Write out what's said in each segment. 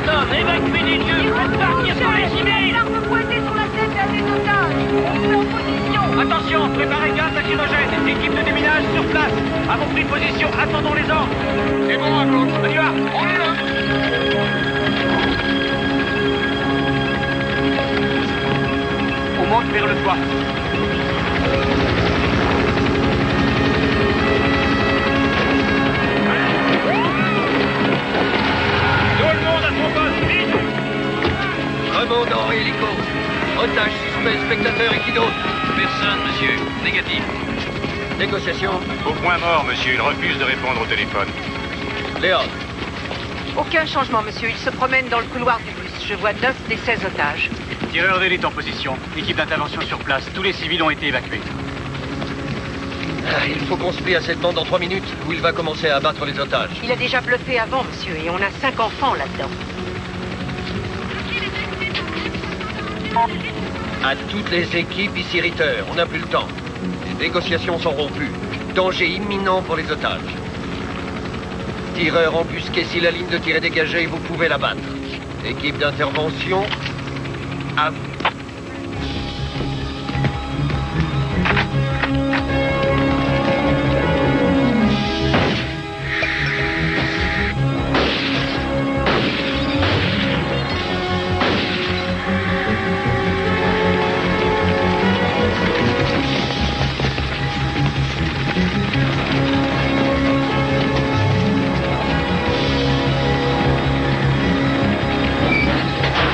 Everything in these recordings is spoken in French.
personnes, évacuez les lieux, faites partir sur les civils. L'arme pointée sur la tête d'un des otages. On est en position. Attention, préparez gaz lacrymogène. Équipe de déminage sur place. Avons pris position, attendons les ordres. C'est bon, Claude. On y va. On est là. On monte vers le toit. Tout le monde à son poste, vite. Commandant hélico. Otage suspect, spectateur et qui d'autre? Personne, monsieur. Négatif. Négociation. Au point mort, monsieur. Il refuse de répondre au téléphone. Léon. Aucun changement, monsieur. Il se promène dans le couloir du bus. Je vois 9 des 16 otages. Tireur d'élite en position. Équipe d'intervention sur place. Tous les civils ont été évacués. Il faut qu'on se plie à cette bande en 3 minutes, où il va commencer à abattre les otages. Il a déjà bluffé avant, monsieur, et on a 5 enfants là-dedans. À toutes les équipes ici, Ritter, on n'a plus le temps. Les négociations sont rompues. Danger imminent pour les otages. Tireur embusqué, si la ligne de tir est dégagée, vous pouvez la battre. Équipe d'intervention, à vous.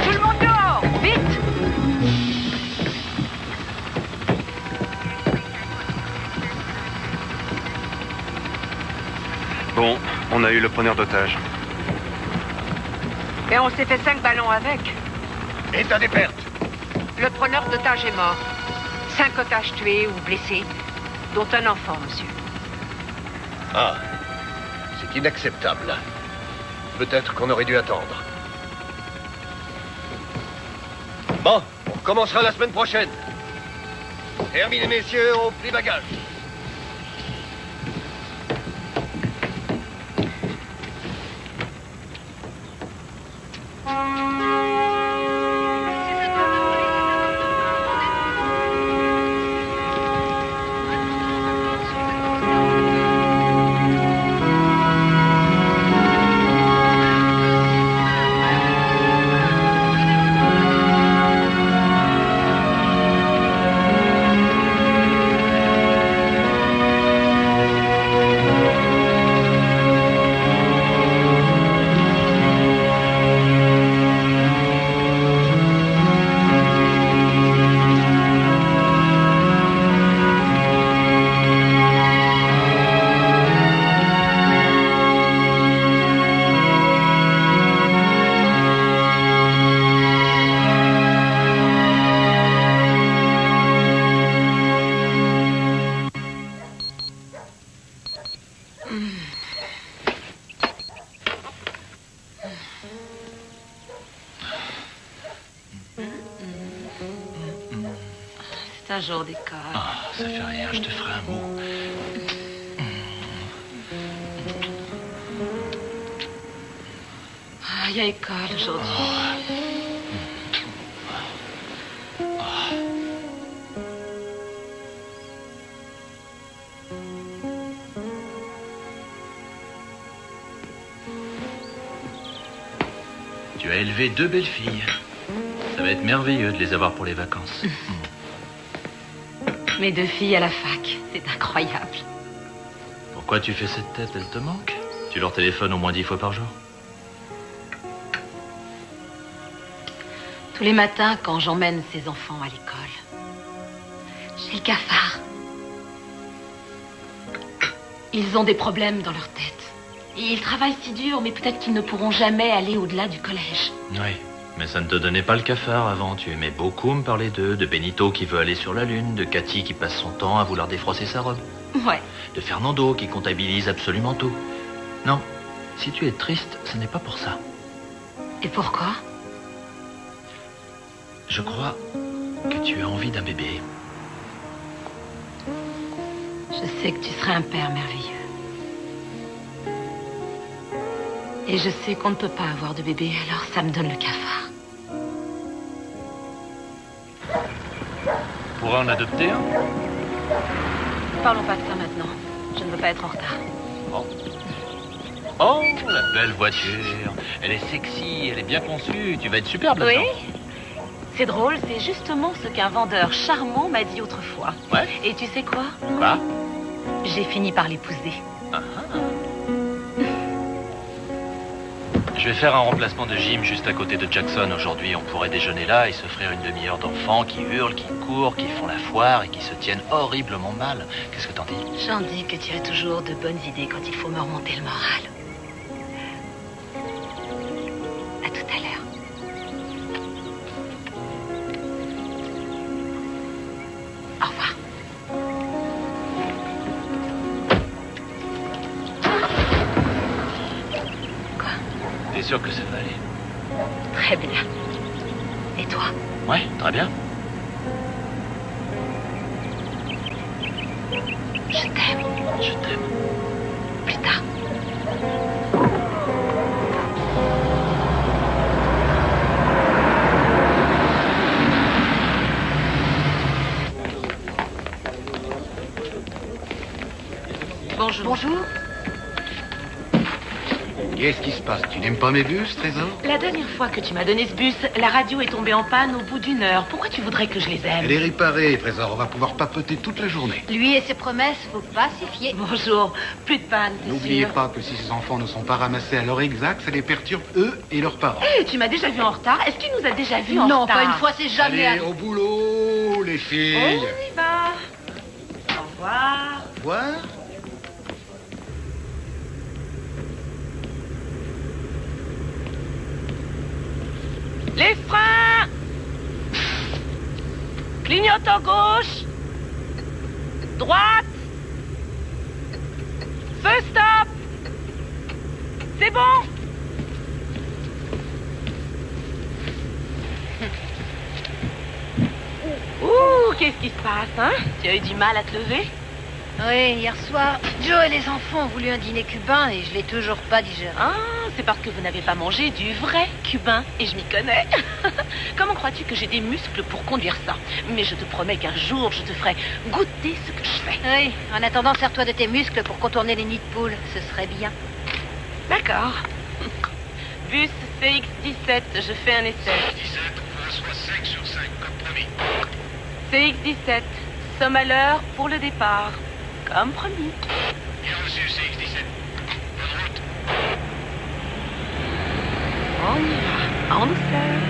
Tout le monde dehors! Vite! Bon, on a eu le preneur d'otage. Et on s'est fait 5 ballons avec. État des pertes. Le preneur d'otages est mort. 5 otages tués ou blessés, dont un enfant, monsieur. Ah, c'est inacceptable. Peut-être qu'on aurait dû attendre. Bon, on recommencera la semaine prochaine. Terminez, messieurs, on plie bagages. C'est un jour d'école. Ah, ça fait rien, je te ferai un mot. Ah, il y a école aujourd'hui. Tu as élevé 2 belles filles. Ça va être merveilleux de les avoir pour les vacances. Mes 2 filles à la fac, c'est incroyable. Pourquoi tu fais cette tête? Elle te manque? Tu leur téléphones au moins 10 fois par jour? Tous les matins, quand j'emmène ces enfants à l'école, j'ai le cafard. Ils ont des problèmes dans leur tête. Et ils travaillent si dur, mais peut-être qu'ils ne pourront jamais aller au-delà du collège. Oui, mais ça ne te donnait pas le cafard avant. Tu aimais beaucoup me parler d'eux, de Benito qui veut aller sur la Lune, de Cathy qui passe son temps à vouloir défroisser sa robe, Ouais. de Fernando qui comptabilise absolument tout. Non, si tu es triste, ce n'est pas pour ça. Et pourquoi? Je crois que tu as envie d'un bébé. Je sais que tu serais un père merveilleux. Et je sais qu'on ne peut pas avoir de bébé, alors ça me donne le cafard. On pourrait en adopter un? Parlons pas de ça maintenant. Je ne veux pas être en retard. Oh, la belle voiture. Elle est sexy, elle est bien conçue. Tu vas être superbe là-dedans. Oui. C'est drôle, c'est justement ce qu'un vendeur charmant m'a dit autrefois. Ouais. Et tu sais quoi? Quoi? J'ai fini par l'épouser. Ah ah. Je vais faire un remplacement de gym juste à côté de Jackson aujourd'hui. On pourrait déjeuner là et s'offrir une demi-heure d'enfants qui hurlent, qui courent, qui font la foire et qui se tiennent horriblement mal. Qu'est-ce que t'en dis? J'en dis que tu as toujours de bonnes idées quand il faut me remonter le moral. À tout à l'heure. Au revoir. Quoi? T'es sûr que ça va aller? Très bien. Et toi? Ouais, très bien. Je t'aime. Je t'aime. Plus tard. Bonjour. Bonjour. Qu'est-ce qui se passe? Tu n'aimes pas mes bus, Trésor? La dernière fois que tu m'as donné ce bus, la radio est tombée en panne au bout d'une heure. Pourquoi tu voudrais que je les aime? Elle est réparée, Trésor. On va pouvoir papoter toute la journée. Lui et ses promesses, faut pas s'y fier. Bonjour. Plus de panne, t'es N'oubliez sûr? pas que si ces enfants ne sont pas ramassés à l'heure exacte, ça les perturbe eux et leurs parents. Eh, tu m'as déjà vu en retard? Est-ce qu'il nous a déjà vu en Non, retard? pas une fois, c'est jamais Allez, arrivé. au boulot, les filles. On y va. Au revoir. Au revoir. Les freins! Clignote à gauche! Droite! Feu stop! C'est bon! Ouh, qu'est-ce qui se passe, hein? Tu as eu du mal à te lever? Oui, hier soir, Joe et les enfants ont voulu un dîner cubain et je l'ai toujours pas digéré. Ah, c'est parce que vous n'avez pas mangé du vrai cubain, et je m'y connais. Comment crois-tu que j'ai des muscles pour conduire ça? Mais je te promets qu'un jour, je te ferai goûter ce que je fais. Oui, en attendant, sers-toi de tes muscles pour contourner les nids de poules, ce serait bien. D'accord. Bus CX-17, je fais un essai. soit 5 sur 5, comme promis. CX-17, somme à l'heure pour le départ. Comme promis. Bien reçu, CX-17. Bonne route. On y va, en douceur.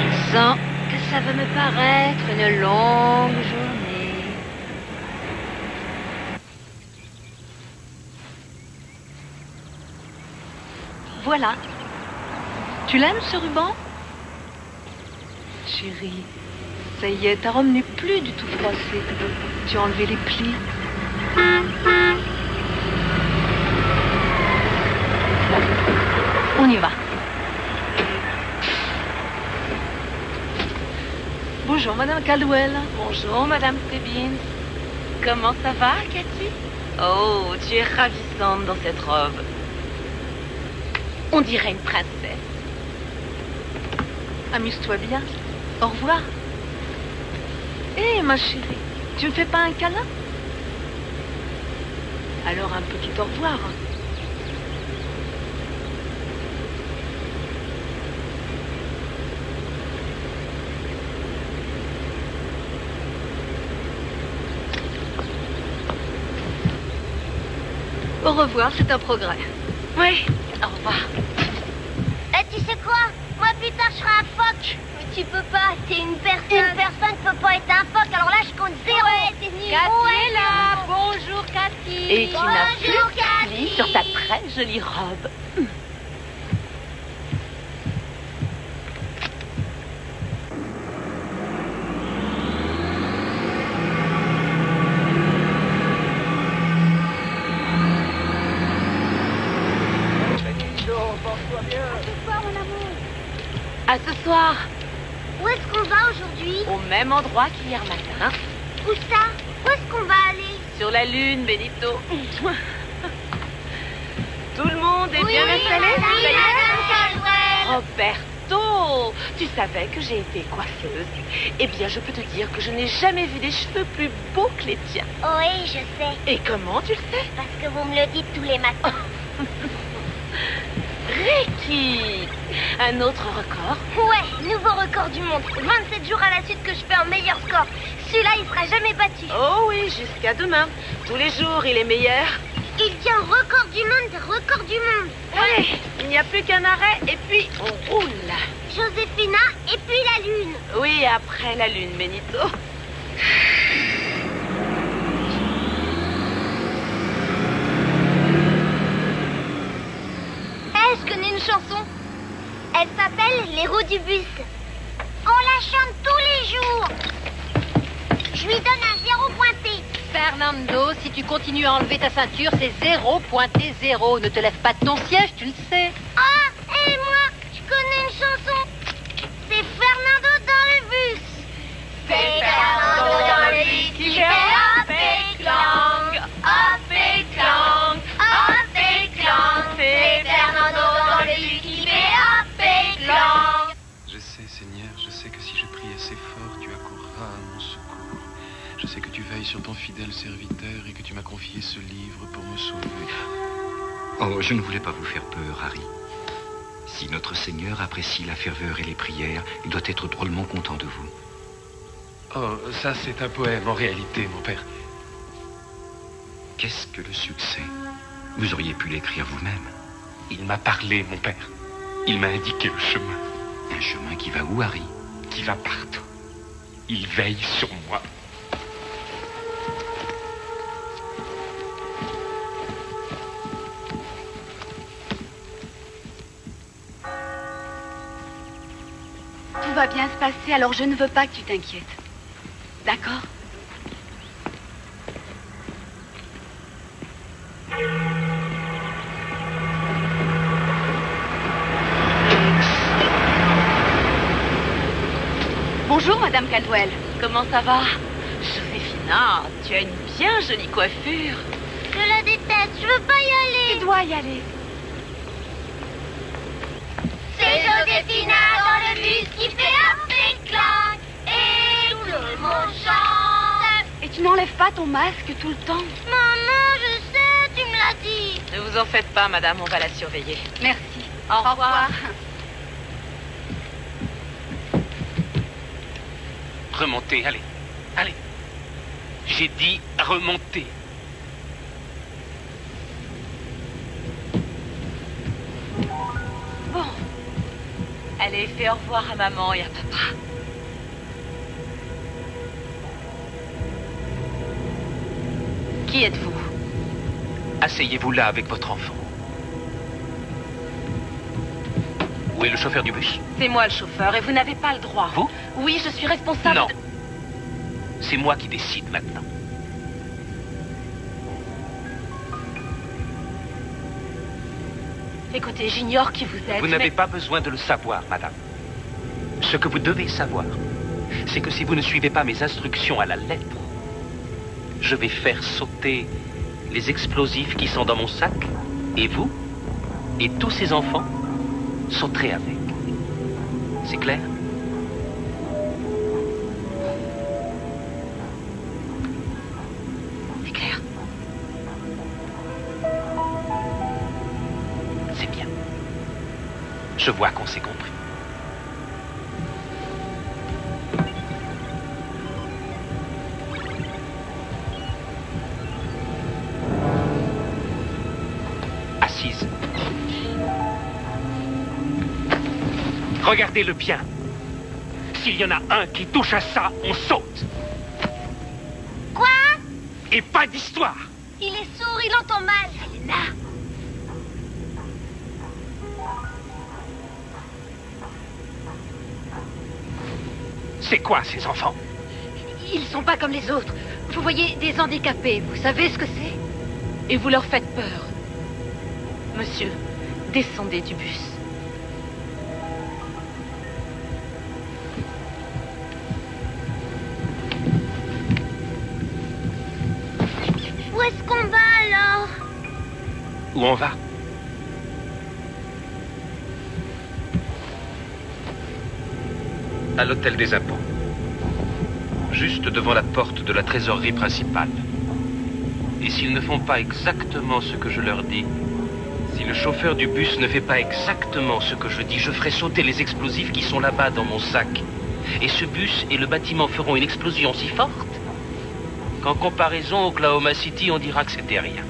Je sens que ça va me paraître une longue journée. Voilà. Tu l'aimes, ce ruban? Chérie, ça y est, ta robe n'est plus du tout froissée. Tu as enlevé les plis. On y va. Bonjour, Madame Caldwell. Bonjour, Madame Stebbins. Comment ça va, Cathy? Oh, tu es ravissante dans cette robe. On dirait une princesse. Amuse-toi bien. Au revoir. Hé, ma chérie, tu ne fais pas un câlin? Alors un petit au revoir. Au revoir, c'est un progrès. Oui, au revoir. Tu sais quoi? Moi, plus tard, je serai un phoque. Mais tu peux pas, t'es une personne. Une personne peut pas être un phoque, alors là, je compte zéro. Ouais, t'es nul. Cathy est là. Bonjour, Cathy. Et tu n'as plus Bonjour, de plis Cathy. sur ta très jolie robe. Ce soir, mon amour. À ce soir. Où est-ce qu'on va aujourd'hui? Au même endroit qu'hier matin. Où ça? Où est-ce qu'on va aller? Sur la Lune, Benito. Tout le monde est bien installé? Oui, Madame Caldwell. Roberto, tu savais que j'ai été coiffeuse. Eh bien, je peux te dire que je n'ai jamais vu des cheveux plus beaux que les tiens. Oui, je sais. Et comment tu le sais? Parce que vous me le dites tous les matins. Ricky, un autre record? Ouais, nouveau record du monde. 27 jours à la suite que je fais un meilleur score. Celui-là, il sera jamais battu. Oh oui, jusqu'à demain. Tous les jours, il est meilleur. Il tient record du monde, record du monde. Allez, il n'y a plus qu'un arrêt et puis on roule. Joséphina et puis la Lune. Oui, après la Lune, Benito. Je connais une chanson. Elle s'appelle Les roues du bus. On la chante tous les jours. Je lui donne un 0 pointé. Fernando, si tu continues à enlever ta ceinture, c'est 0 pointé 0. Ne te lève pas de ton siège, tu le sais. Ah, et moi, je connais une chanson. C'est Fernando dans le bus. C'est Fernando dans le bus qui fait hop et clang, hop et clang, hop et clang. C'est Fernando dans le bus qui fait hop et clang. Je sais, Seigneur, je sais que si je prie assez fort, tu accourras à mon secours. Je sais que tu veilles sur ton fidèle serviteur et que tu m'as confié ce livre pour me sauver. Oh, je ne voulais pas vous faire peur, Harry. Si notre Seigneur apprécie la ferveur et les prières, il doit être drôlement content de vous. Oh, ça c'est un poème en réalité, mon père. Qu'est-ce que le succès? Vous auriez pu l'écrire vous-même. Il m'a parlé, mon père. Il m'a indiqué le chemin. Un chemin qui va où, Harry? Qui va partout. Il veille sur moi. Tout va bien se passer, alors je ne veux pas que tu t'inquiètes. D'accord? Bonjour, Madame Caldwell. Comment ça va? Joséphina, tu as une bien jolie coiffure. Je la déteste, je veux pas y aller. Tu dois y aller. C'est Joséphina dans le bus qui fait hop et clang. Et tout le monde chante. Et tu n'enlèves pas ton masque tout le temps? Maman, je sais, tu me l'as dit. Ne vous en faites pas, madame, on va la surveiller. Merci. Au revoir. Remontez, allez. Allez. J'ai dit remontez. Bon. Allez, fais au revoir à maman et à papa. Qui êtes-vous? Asseyez-vous là avec votre enfant. Où est le chauffeur du bus? C'est moi le chauffeur et vous n'avez pas le droit. Vous? Oui, je suis responsable. Non. C'est moi qui décide maintenant. Écoutez, j'ignore qui vous êtes. Vous n'avez pas besoin de le savoir, madame. Ce que vous devez savoir, c'est que si vous ne suivez pas mes instructions à la lettre, je vais faire sauter les explosifs qui sont dans mon sac, et vous, et tous ces enfants, sauterez avec. C'est clair? C'est clair. C'est bien. Je vois qu'on s'est compris. Assise. Regardez-le bien. S'il y en a un qui touche à ça, on saute. Quoi? Et pas d'histoire. Il est sourd, il entend mal. Selena. C'est quoi ces enfants? Ils sont pas comme les autres. Vous voyez, des handicapés, vous savez ce que c'est? Et vous leur faites peur. Monsieur, descendez du bus. Où on va? À l'hôtel des impôts. Juste devant la porte de la trésorerie principale. Et s'ils ne font pas exactement ce que je leur dis, si le chauffeur du bus ne fait pas exactement ce que je dis, je ferai sauter les explosifs qui sont là-bas dans mon sac. Et ce bus et le bâtiment feront une explosion si forte qu'en comparaison Oklahoma City, on dira que c'était rien.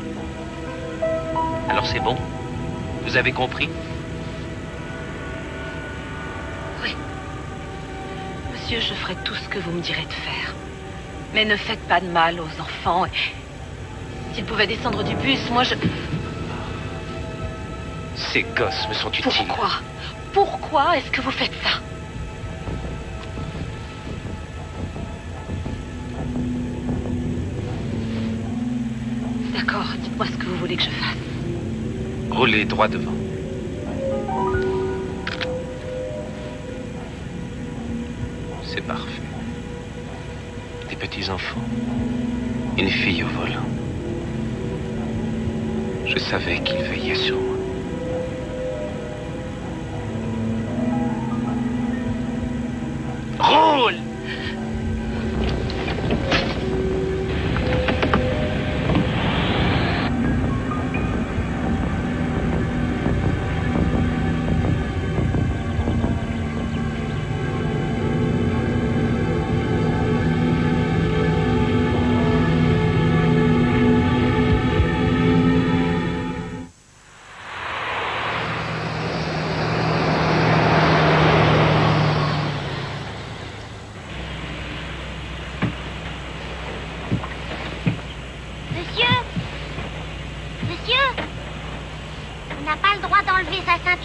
Alors c'est bon? Vous avez compris? Oui. Monsieur, je ferai tout ce que vous me direz de faire. Mais ne faites pas de mal aux enfants. S'ils pouvaient descendre du bus, moi je... Ces gosses me sont utiles. Pourquoi est-ce que vous faites ça? D'accord, dites-moi ce que vous voulez que je fasse. Roulez droit devant. C'est parfait. Des petits-enfants. Une fille au volant. Je savais qu'il veillait sur moi. Roule!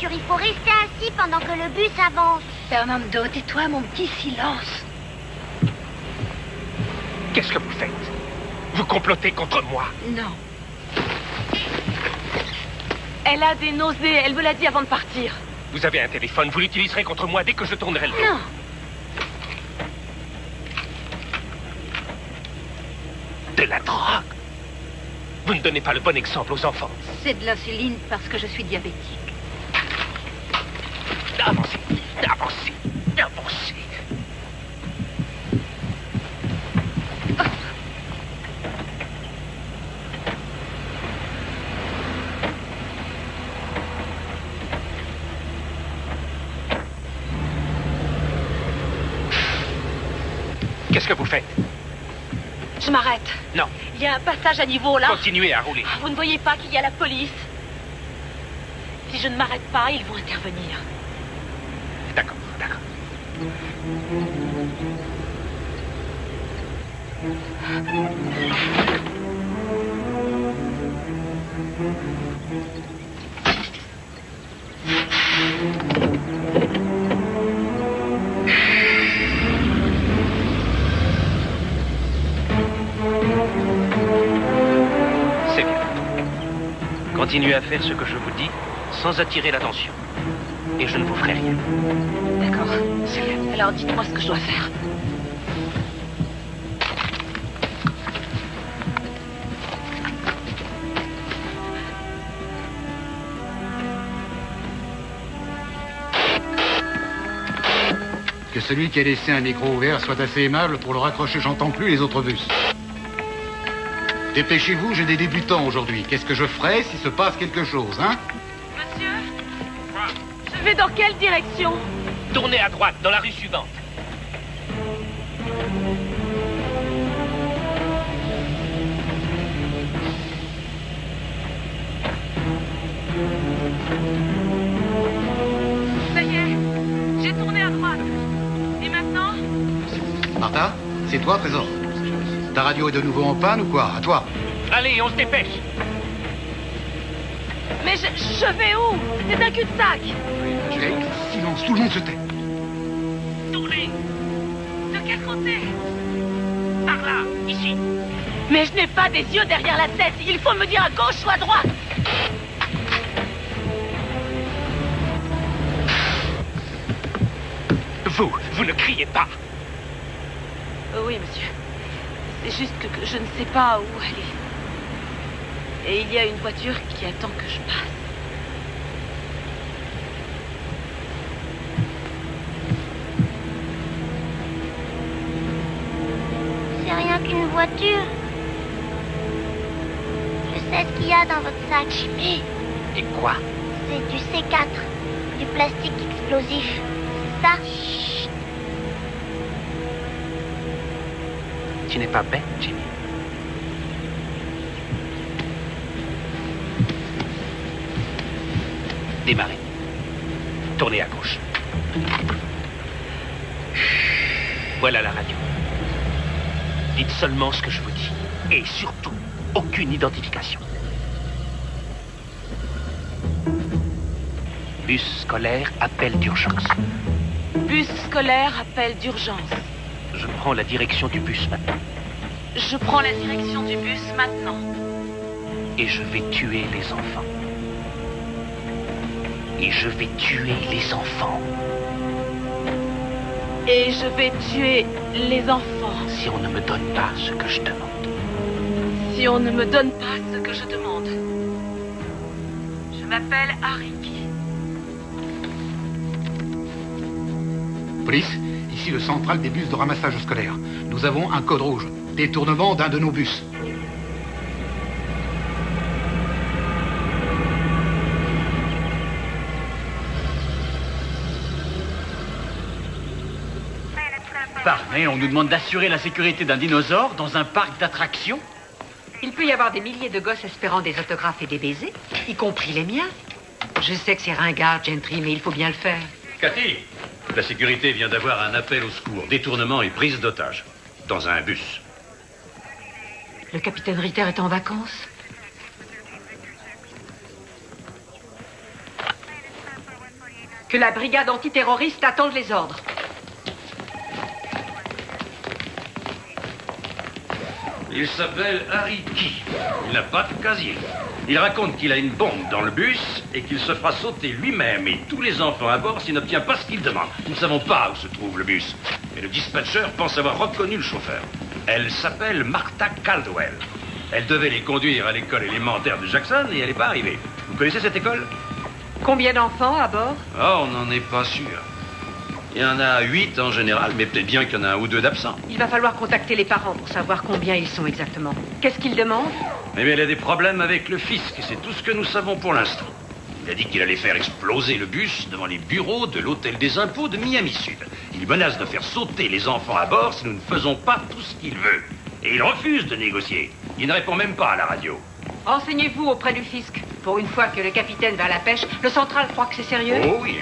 Il faut rester assis pendant que le bus avance. Fernando, tais-toi, mon petit silence. Qu'est-ce que vous faites? Vous complotez contre moi? Non. Elle a des nausées, elle me l'a dit avant de partir. Vous avez un téléphone, vous l'utiliserez contre moi dès que je tournerai le dos. Non. De la drogue? Vous ne donnez pas le bon exemple aux enfants. C'est de l'insuline parce que je suis diabétique. Avancez, avancez, avancez. Qu'est-ce que vous faites? Je m'arrête. Non. Il y a un passage à niveau là. Continuez à rouler. Vous ne voyez pas qu'il y a la police? Si je ne m'arrête pas, ils vont intervenir. D'accord, d'accord. C'est bien. Continuez à faire ce que je vous dis sans attirer l'attention. Et je ne vous ferai rien. D'accord. C'est bien. Alors dites-moi ce que je dois faire. Que celui qui a laissé un micro ouvert soit assez aimable pour le raccrocher, j'entends plus les autres bus. Dépêchez-vous, j'ai des débutants aujourd'hui. Qu'est-ce que je ferai s'il se passe quelque chose, hein? Monsieur, je vais dans quelle direction? Tournez à droite, dans la rue suivante. Ça y est, j'ai tourné à droite. Et maintenant? Martha, c'est toi, Trésor? Ta radio est de nouveau en panne ou quoi? À toi. Allez, on se dépêche. Mais je vais où? C'est un cul-de-sac. Silence, tout le monde se tait. Tournez. De quel côté? Par là, ici. Mais je n'ai pas des yeux derrière la tête. Il faut me dire à gauche ou à droite. Vous ne criez pas. Oui, monsieur. C'est juste que je ne sais pas où aller. Et il y a une voiture qui attend que je passe. C'est rien qu'une voiture. Je sais ce qu'il y a dans votre sac. Jimmy. Et quoi? C'est du C4, du plastique explosif. C'est ça? Chut. Tu n'es pas bête, Jimmy. Démarrez. Tournez à gauche. Voilà la radio. Dites seulement ce que je vous dis. Et surtout, aucune identification. Bus scolaire, appel d'urgence. Bus scolaire, appel d'urgence. Je prends la direction du bus maintenant. Je prends la direction du bus maintenant. Et je vais tuer les enfants. Et je vais tuer les enfants. Et je vais tuer les enfants. Si on ne me donne pas ce que je demande. Si on ne me donne pas ce que je demande. Je m'appelle Harry. Police, ici le central des bus de ramassage scolaire. Nous avons un code rouge. Détournement d'un de nos bus. Pardon, on nous demande d'assurer la sécurité d'un dinosaure dans un parc d'attractions? Il peut y avoir des milliers de gosses espérant des autographes et des baisers, y compris les miens. Je sais que c'est ringard, Gentry, mais il faut bien le faire. Cathy, la sécurité vient d'avoir un appel au secours, détournement et prise d'otage, dans un bus. Le capitaine Ritter est en vacances. Que la brigade antiterroriste attende les ordres. Il s'appelle Harry Key. Il n'a pas de casier. Il raconte qu'il a une bombe dans le bus et qu'il se fera sauter lui-même et tous les enfants à bord s'il n'obtient pas ce qu'il demande. Nous ne savons pas où se trouve le bus. Mais le dispatcher pense avoir reconnu le chauffeur. Elle s'appelle Martha Caldwell. Elle devait les conduire à l'école élémentaire de Jackson et elle n'est pas arrivée. Vous connaissez cette école? Combien d'enfants à bord? Oh, on n'en est pas sûr. Il y en a 8 en général, mais peut-être bien qu'il y en a un ou deux d'absents. Il va falloir contacter les parents pour savoir combien ils sont exactement. Qu'est-ce qu'ils demandent? Eh bien, il a des problèmes avec le fisc, et c'est tout ce que nous savons pour l'instant. Il a dit qu'il allait faire exploser le bus devant les bureaux de l'hôtel des impôts de Miami Sud. Il menace de faire sauter les enfants à bord si nous ne faisons pas tout ce qu'il veut. Et il refuse de négocier. Il ne répond même pas à la radio. Renseignez-vous auprès du fisc. Pour une fois que le capitaine va à la pêche, le central croit que c'est sérieux? Oh oui.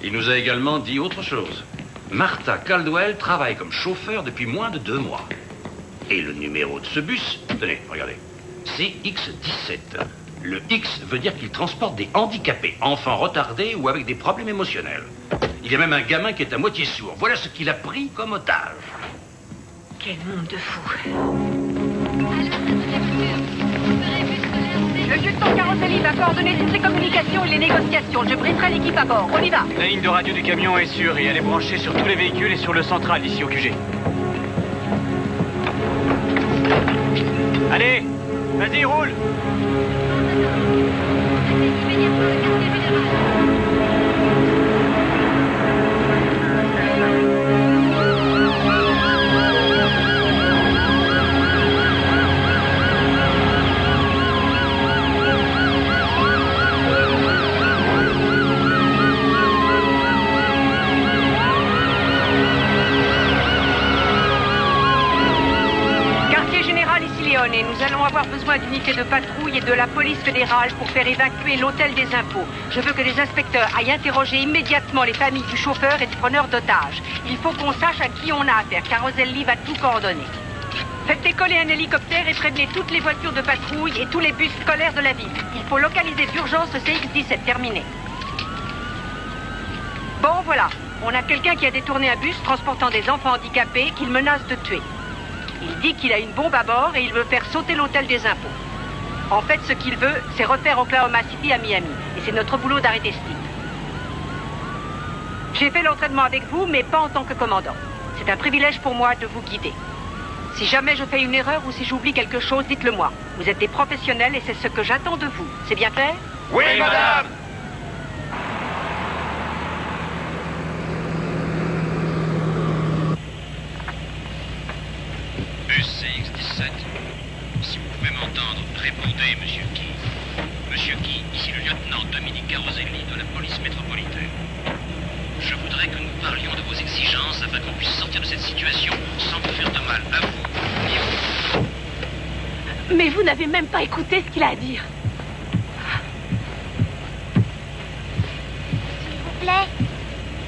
Il nous a également dit autre chose. Martha Caldwell travaille comme chauffeur depuis moins de 2 mois. Et le numéro de ce bus, tenez, regardez, c'est X17. Le X veut dire qu'il transporte des handicapés, enfants retardés ou avec des problèmes émotionnels. Il y a même un gamin qui est à moitié sourd. Voilà ce qu'il a pris comme otage. Quel monde de fous. Le lieutenant Caroselli va coordonner toutes les communications et les négociations. Je brieferai l'équipe à bord. On y va. La ligne de radio du camion est sûre et elle est branchée sur tous les véhicules et sur le central ici au QG. Allez, vas-y, roule. Et nous allons avoir besoin d'unités de patrouille et de la police fédérale pour faire évacuer l'hôtel des impôts. Je veux que les inspecteurs aillent interroger immédiatement les familles du chauffeur et du preneur d'otages. Il faut qu'on sache à qui on a affaire. Caroselli va tout coordonner. Faites décoller un hélicoptère et prévenez toutes les voitures de patrouille et tous les bus scolaires de la ville. Il faut localiser d'urgence le CX-17. Terminé. Bon, voilà. On a quelqu'un qui a détourné un bus transportant des enfants handicapés qu'il menace de tuer. Il dit qu'il a une bombe à bord et il veut faire sauter l'hôtel des impôts. En fait, ce qu'il veut, c'est refaire Oklahoma City à Miami. Et c'est notre boulot d'arrêter Steve. J'ai fait l'entraînement avec vous, mais pas en tant que commandant. C'est un privilège pour moi de vous guider. Si jamais je fais une erreur ou si j'oublie quelque chose, dites-le moi. Vous êtes des professionnels et c'est ce que j'attends de vous. C'est bien clair? Oui, madame. Bus CX-17. Si vous pouvez m'entendre, répondez, monsieur Key. Monsieur Key, ici le lieutenant Dominique Caroselli de la police métropolitaine. Je voudrais que nous parlions de vos exigences afin qu'on puisse sortir de cette situation sans vous faire de mal à vous ni à vous. Mais vous n'avez même pas écouté ce qu'il a à dire.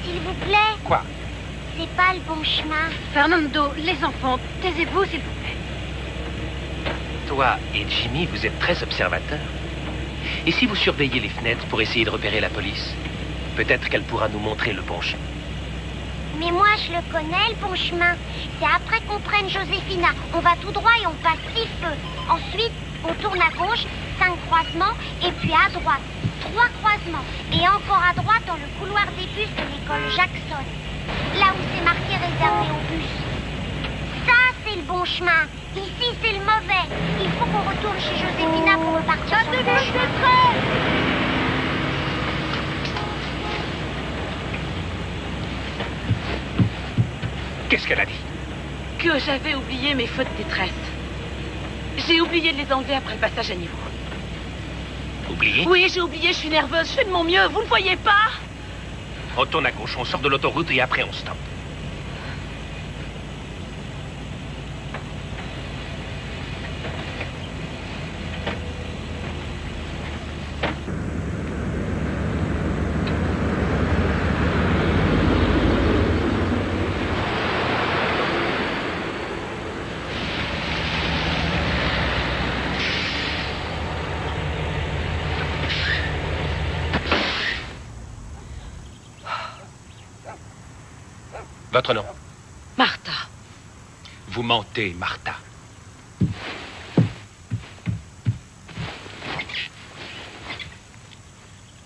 S'il vous plaît. Quoi? C'est pas le bon chemin. Fernando, les enfants, taisez-vous, s'il vous plaît. Toi et Jimmy, vous êtes très observateurs. Et si vous surveillez les fenêtres pour essayer de repérer la police, peut-être qu'elle pourra nous montrer le bon chemin. Mais moi, je le connais, le bon chemin. C'est après qu'on prenne Josefina. On va tout droit et on passe 6 feux. Ensuite, on tourne à gauche, 5 croisements, et puis à droite, 3 croisements. Et encore à droite dans le couloir des bus de l'école Jackson. Là où c'est marqué réservé aux bus. Ça, c'est le bon chemin. Ici, c'est le mauvais. Il faut qu'on retourne chez Josefina pour repartir sur le bon chemin. Qu'est-ce qu'elle a dit? Que j'avais oublié mes feux de détresse. J'ai oublié de les enlever après le passage à niveau. Oublié? Oui, j'ai oublié, je suis nerveuse, je fais de mon mieux, vous ne voyez pas? On tourne à gauche, on sort de l'autoroute et après on stoppe. Votre nom? Martha. Vous mentez, Martha.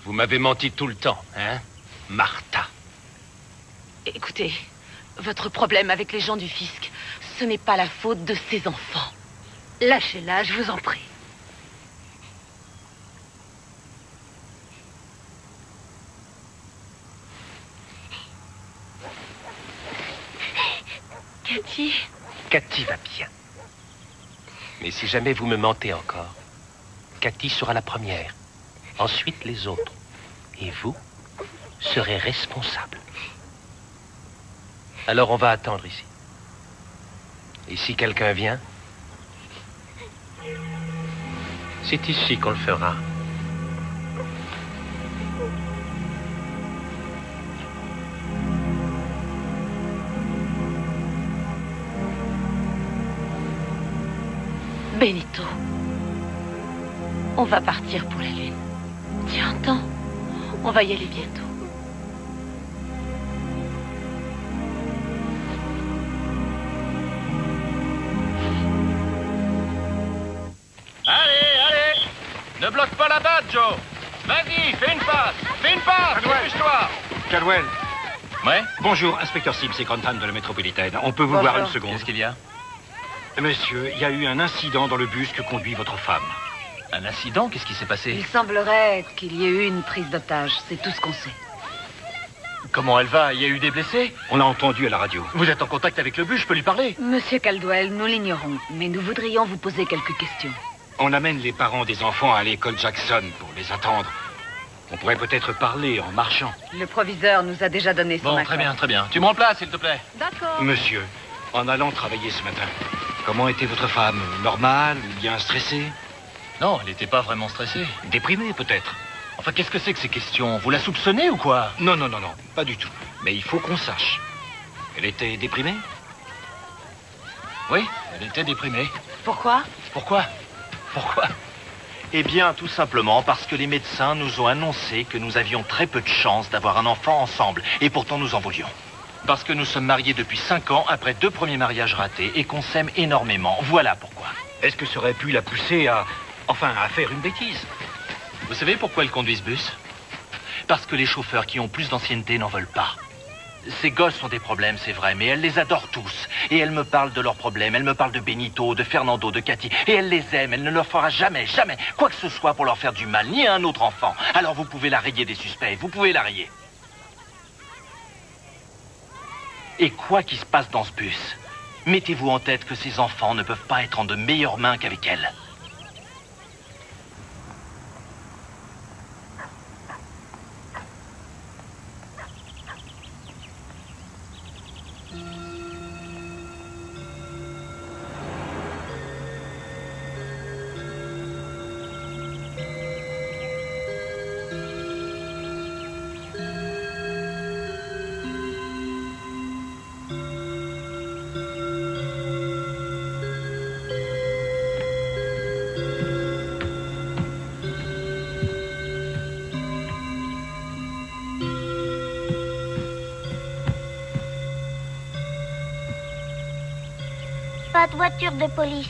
Vous m'avez menti tout le temps, hein, Martha? Écoutez, votre problème avec les gens du fisc, ce n'est pas la faute de ces enfants. Lâchez-la, je vous en prie. Cathy? Cathy va bien. Mais si jamais vous me mentez encore, Cathy sera la première. Ensuite, les autres. Et vous serez responsable. Alors, on va attendre ici. Et si quelqu'un vient, c'est ici qu'on le fera. Benito, on va partir pour la Lune. Tu entends? On va y aller bientôt. Allez, ne bloque pas la batte, Joe. Vas-y, fais une passe, dépêche-toi. Caldwell. Ouais? Bonjour, inspecteur Sims et Crontan de la métropolitaine. On peut vous Bonjour. voir une seconde? Qu'est-ce qu'il y a? Monsieur, il y a eu un incident dans le bus que conduit votre femme. Un incident? Qu'est-ce qui s'est passé? Il semblerait qu'il y ait eu une prise d'otage. C'est tout ce qu'on sait. Comment elle va? Il y a eu des blessés? On l'a entendu à la radio. Vous êtes en contact avec le bus, je peux lui parler? Monsieur Caldwell, nous l'ignorons, mais nous voudrions vous poser quelques questions. On amène les parents des enfants à l'école Jackson pour les attendre. On pourrait peut-être parler en marchant. Le proviseur nous a déjà donné son accord. Bon, très bien. Tu me remplaces, s'il te plaît. D'accord. Monsieur, en allant travailler ce matin, comment était votre femme? Normale ou bien stressée? Non, elle n'était pas vraiment stressée. Déprimée, peut-être. Enfin, qu'est-ce que c'est que ces questions? Vous la soupçonnez ou quoi? Non, pas du tout. Mais il faut qu'on sache. Elle était déprimée? Oui, elle était déprimée. Pourquoi? Pourquoi? Eh bien, tout simplement parce que les médecins nous ont annoncé que nous avions très peu de chances d'avoir un enfant ensemble. Et pourtant, nous en voulions. Parce que nous sommes mariés depuis 5 ans, après 2 premiers mariages ratés, et qu'on s'aime énormément. Voilà pourquoi. Est-ce que ça aurait pu la pousser à faire une bêtise? Vous savez pourquoi elle conduit ce bus? Parce que les chauffeurs qui ont plus d'ancienneté n'en veulent pas. Ces gosses ont des problèmes, c'est vrai, mais elle les adore tous. Et elle me parle de leurs problèmes, elle me parle de Benito, de Fernando, de Cathy. Et elle les aime, elle ne leur fera jamais, jamais quoi que ce soit pour leur faire du mal, ni à un autre enfant. Alors vous pouvez la rayer des suspects, vous pouvez la rayer. Et quoi qu'il se passe dans ce bus, mettez-vous en tête que ces enfants ne peuvent pas être en de meilleures mains qu'avec elle. Pas de voiture de police.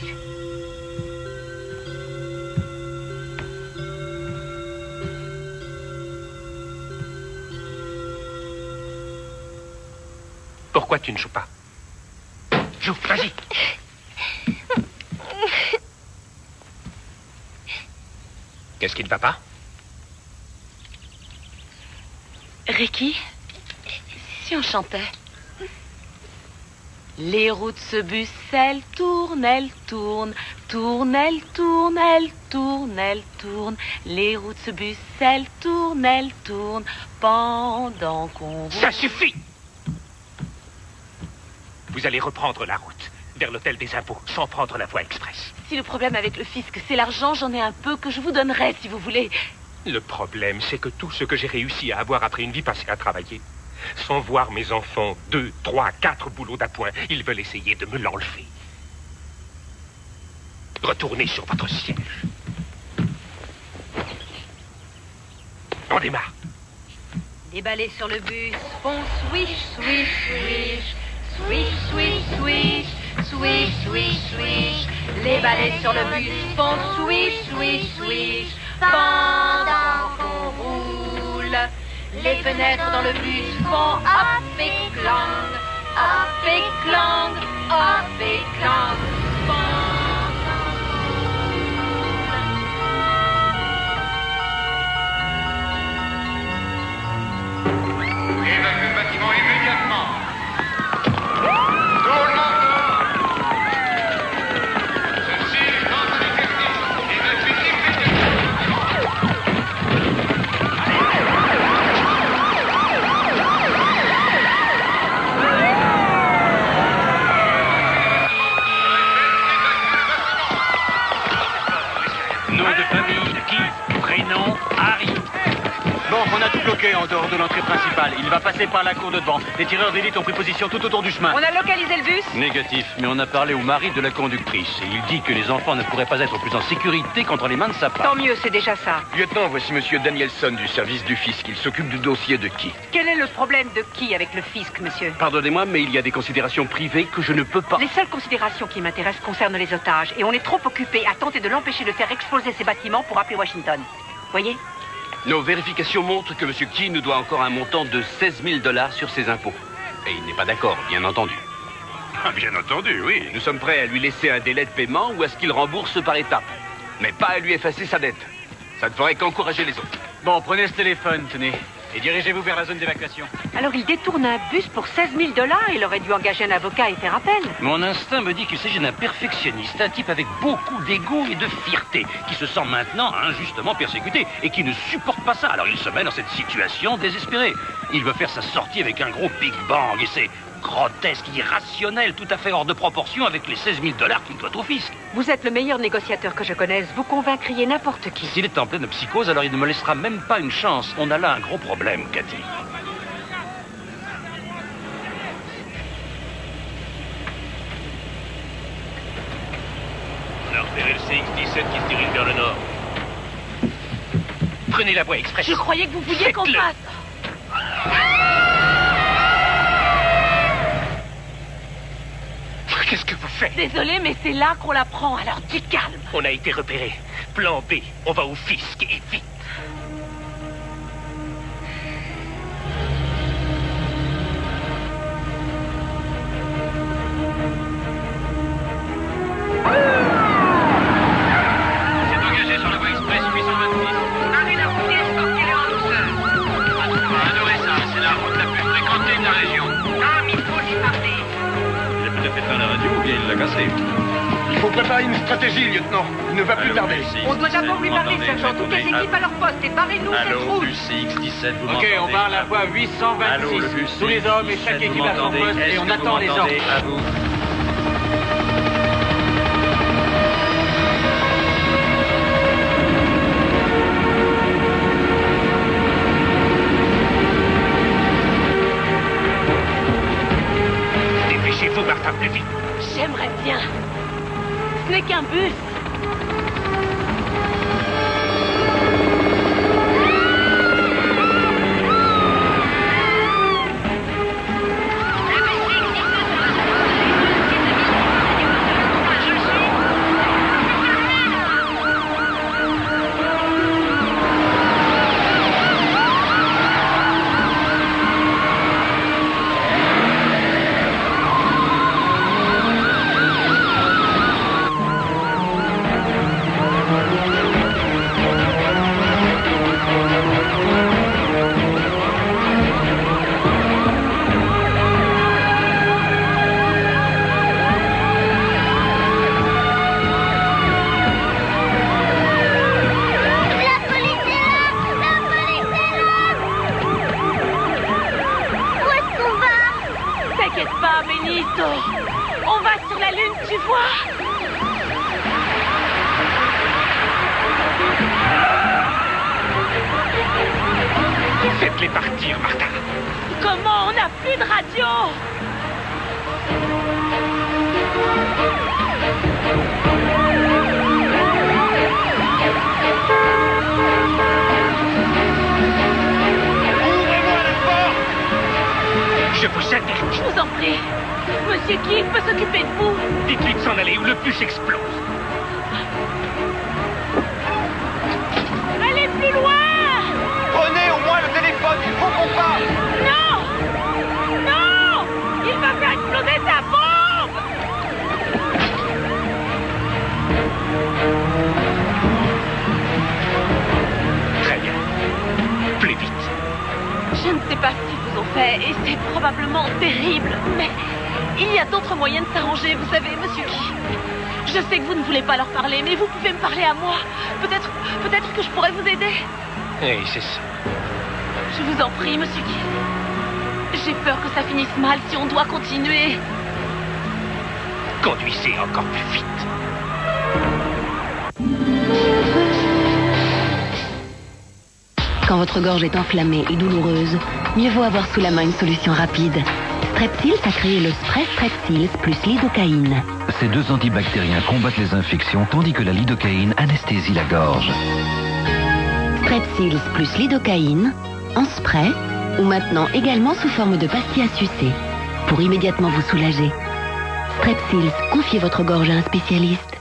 Pourquoi tu ne joues pas? Joue, vas-y. Qu'est-ce qui ne va pas? Ricky, si on chantait. Les roues de ce bus, elles tournent, elles tournent, tournent, elles tournent, elles tournent, elles tournent. Les roues de ce bus, elles tournent, pendant qu'on roule. Ça suffit! Vous allez reprendre la route, vers l'hôtel des impôts, sans prendre la voie express. Si le problème avec le fisc, c'est l'argent, j'en ai un peu que je vous donnerai, si vous voulez. Le problème, c'est que tout ce que j'ai réussi à avoir après une vie passée à travailler, sans voir mes enfants 2, 3, 4 boulots d'appoint, ils veulent essayer de me l'enlever. Retournez sur votre siège. On démarre. Les balais sur le bus font swish, swish, swish. Swish, swish, swish. Swish, swish, swish. Les balais sur le bus font swish, swish, swish. Pendant qu'on roule. Les fenêtres dans le bus font hop et clang, hop et clang, hop et clang. Évacue le bâtiment immédiatement. Tout le monde dehors. Ceci est dans un exercice. Évacue immédiatement. Nom de famille, qui? Prénom, Harry. Bon, on a tout bloqué en dehors de l'entrée principale. Il va passer par la cour de devant. Les tireurs d'élite ont pris position tout autour du chemin. On a localisé le bus? Négatif, mais on a parlé au mari de la conductrice et il dit que les enfants ne pourraient pas être plus en sécurité qu'entre les mains de sa femme. Tant mieux, c'est déjà ça. Lieutenant, voici monsieur Danielson du service du fisc. Il s'occupe du dossier de qui? Quel est le problème de qui avec le fisc, monsieur? Pardonnez-moi, mais il y a des considérations privées que je ne peux pas... Les seules considérations qui m'intéressent concernent les otages et on est trop occupé à tenter de l'empêcher de faire exploser ces bâtiments pour appeler Washington. Voyez? Nos vérifications montrent que M. Key nous doit encore un montant de 16 000 $ sur ses impôts. Et il n'est pas d'accord, bien entendu. Ah, bien entendu, oui. Nous sommes prêts à lui laisser un délai de paiement ou à ce qu'il rembourse par étapes. Mais pas à lui effacer sa dette. Ça ne ferait qu'encourager les autres. Bon, prenez ce téléphone, tenez. Et dirigez-vous vers la zone d'évacuation. Alors il détourne un bus pour 16 000 $. Il aurait dû engager un avocat et faire appel. Mon instinct me dit qu'il s'agit d'un perfectionniste, un type avec beaucoup d'ego et de fierté, qui se sent maintenant injustement persécuté et qui ne supporte pas ça. Alors il se met dans cette situation désespérée. Il veut faire sa sortie avec un gros Big Bang et c'est grotesque, irrationnel, tout à fait hors de proportion avec les 16 000 $ qu'il doit au fisc. Vous êtes le meilleur négociateur que je connaisse. Vous convaincriez n'importe qui. S'il est en pleine psychose, alors il ne me laissera même pas une chance. On a là un gros problème, Cathy. On a repéré le CX-17 qui se dirige vers le nord. Prenez la voie express. Je croyais que vous vouliez qu'on passe. Qu'est-ce que vous faites? Désolée, mais c'est là qu'on la prend, alors du calme. On a été repéré. Plan B, on va au fisc et vite. il a fait à la radio ou bien il l'a cassé. Il faut préparer une stratégie, lieutenant. Il ne va plus tarder. On doit d'abord lui parler, sergent. Toutes les équipes à leur poste et barrez-nous cette Allô, route. bus X17, vous Ok, on parle à voix 826. Allô, le bus Tous les hommes et X17, chaque équipe vous à son m'entendez? poste et Est-ce on que attend vous les m'entendez? ordres. À vous. Dépêchez-vous, Martha, plus vite. J'aimerais bien. Ce n'est qu'un bus. On va sur la Lune, tu vois? Faites-les partir, Martha. Comment? On n'a plus de radio. Je vous interdis. Je vous en prie. Monsieur King peut s'occuper de vous. Dites-lui de s'en aller ou le bus explose. Allez plus loin. Prenez au moins le téléphone, il faut qu'on parle. Non. Non. Il va faire exploser sa bombe. Très bien. Plus vite. Je ne sais pas ce qu'ils vous ont fait et c'est probablement terrible, mais il y a d'autres moyens de s'arranger, vous savez, monsieur Key. Je sais que vous ne voulez pas leur parler, mais vous pouvez me parler à moi. Peut-être que je pourrais vous aider. Oui, c'est ça. Je vous en prie, monsieur Key. J'ai peur que ça finisse mal si on doit continuer. Conduisez encore plus vite. Quand votre gorge est enflammée et douloureuse, mieux vaut avoir sous la main une solution rapide. Strepsils a créé le spray Strepsils plus lidocaïne. Ces deux antibactériens combattent les infections tandis que la lidocaïne anesthésie la gorge. Strepsils plus lidocaïne, en spray ou maintenant également sous forme de pastilles à sucer pour immédiatement vous soulager. Strepsils, confiez votre gorge à un spécialiste.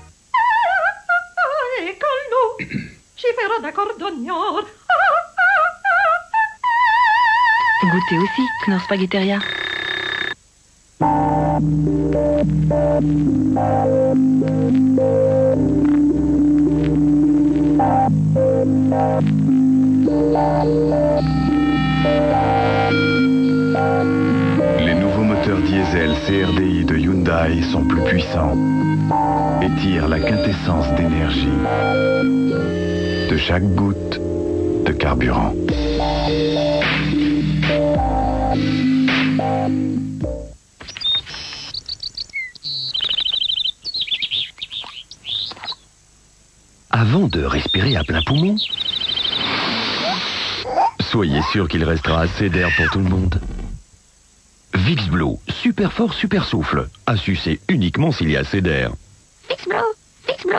Goûtez aussi, Knorr Spaghetteria. Les nouveaux moteurs diesel CRDI de Hyundai sont plus puissants et tirent la quintessence d'énergie de chaque goutte de carburant. Avant de respirer à plein poumon, soyez sûr qu'il restera assez d'air pour tout le monde. Vicks Blue, super fort, super souffle. À sucer uniquement s'il y a assez d'air. Vicks Blue, Vicks Blue.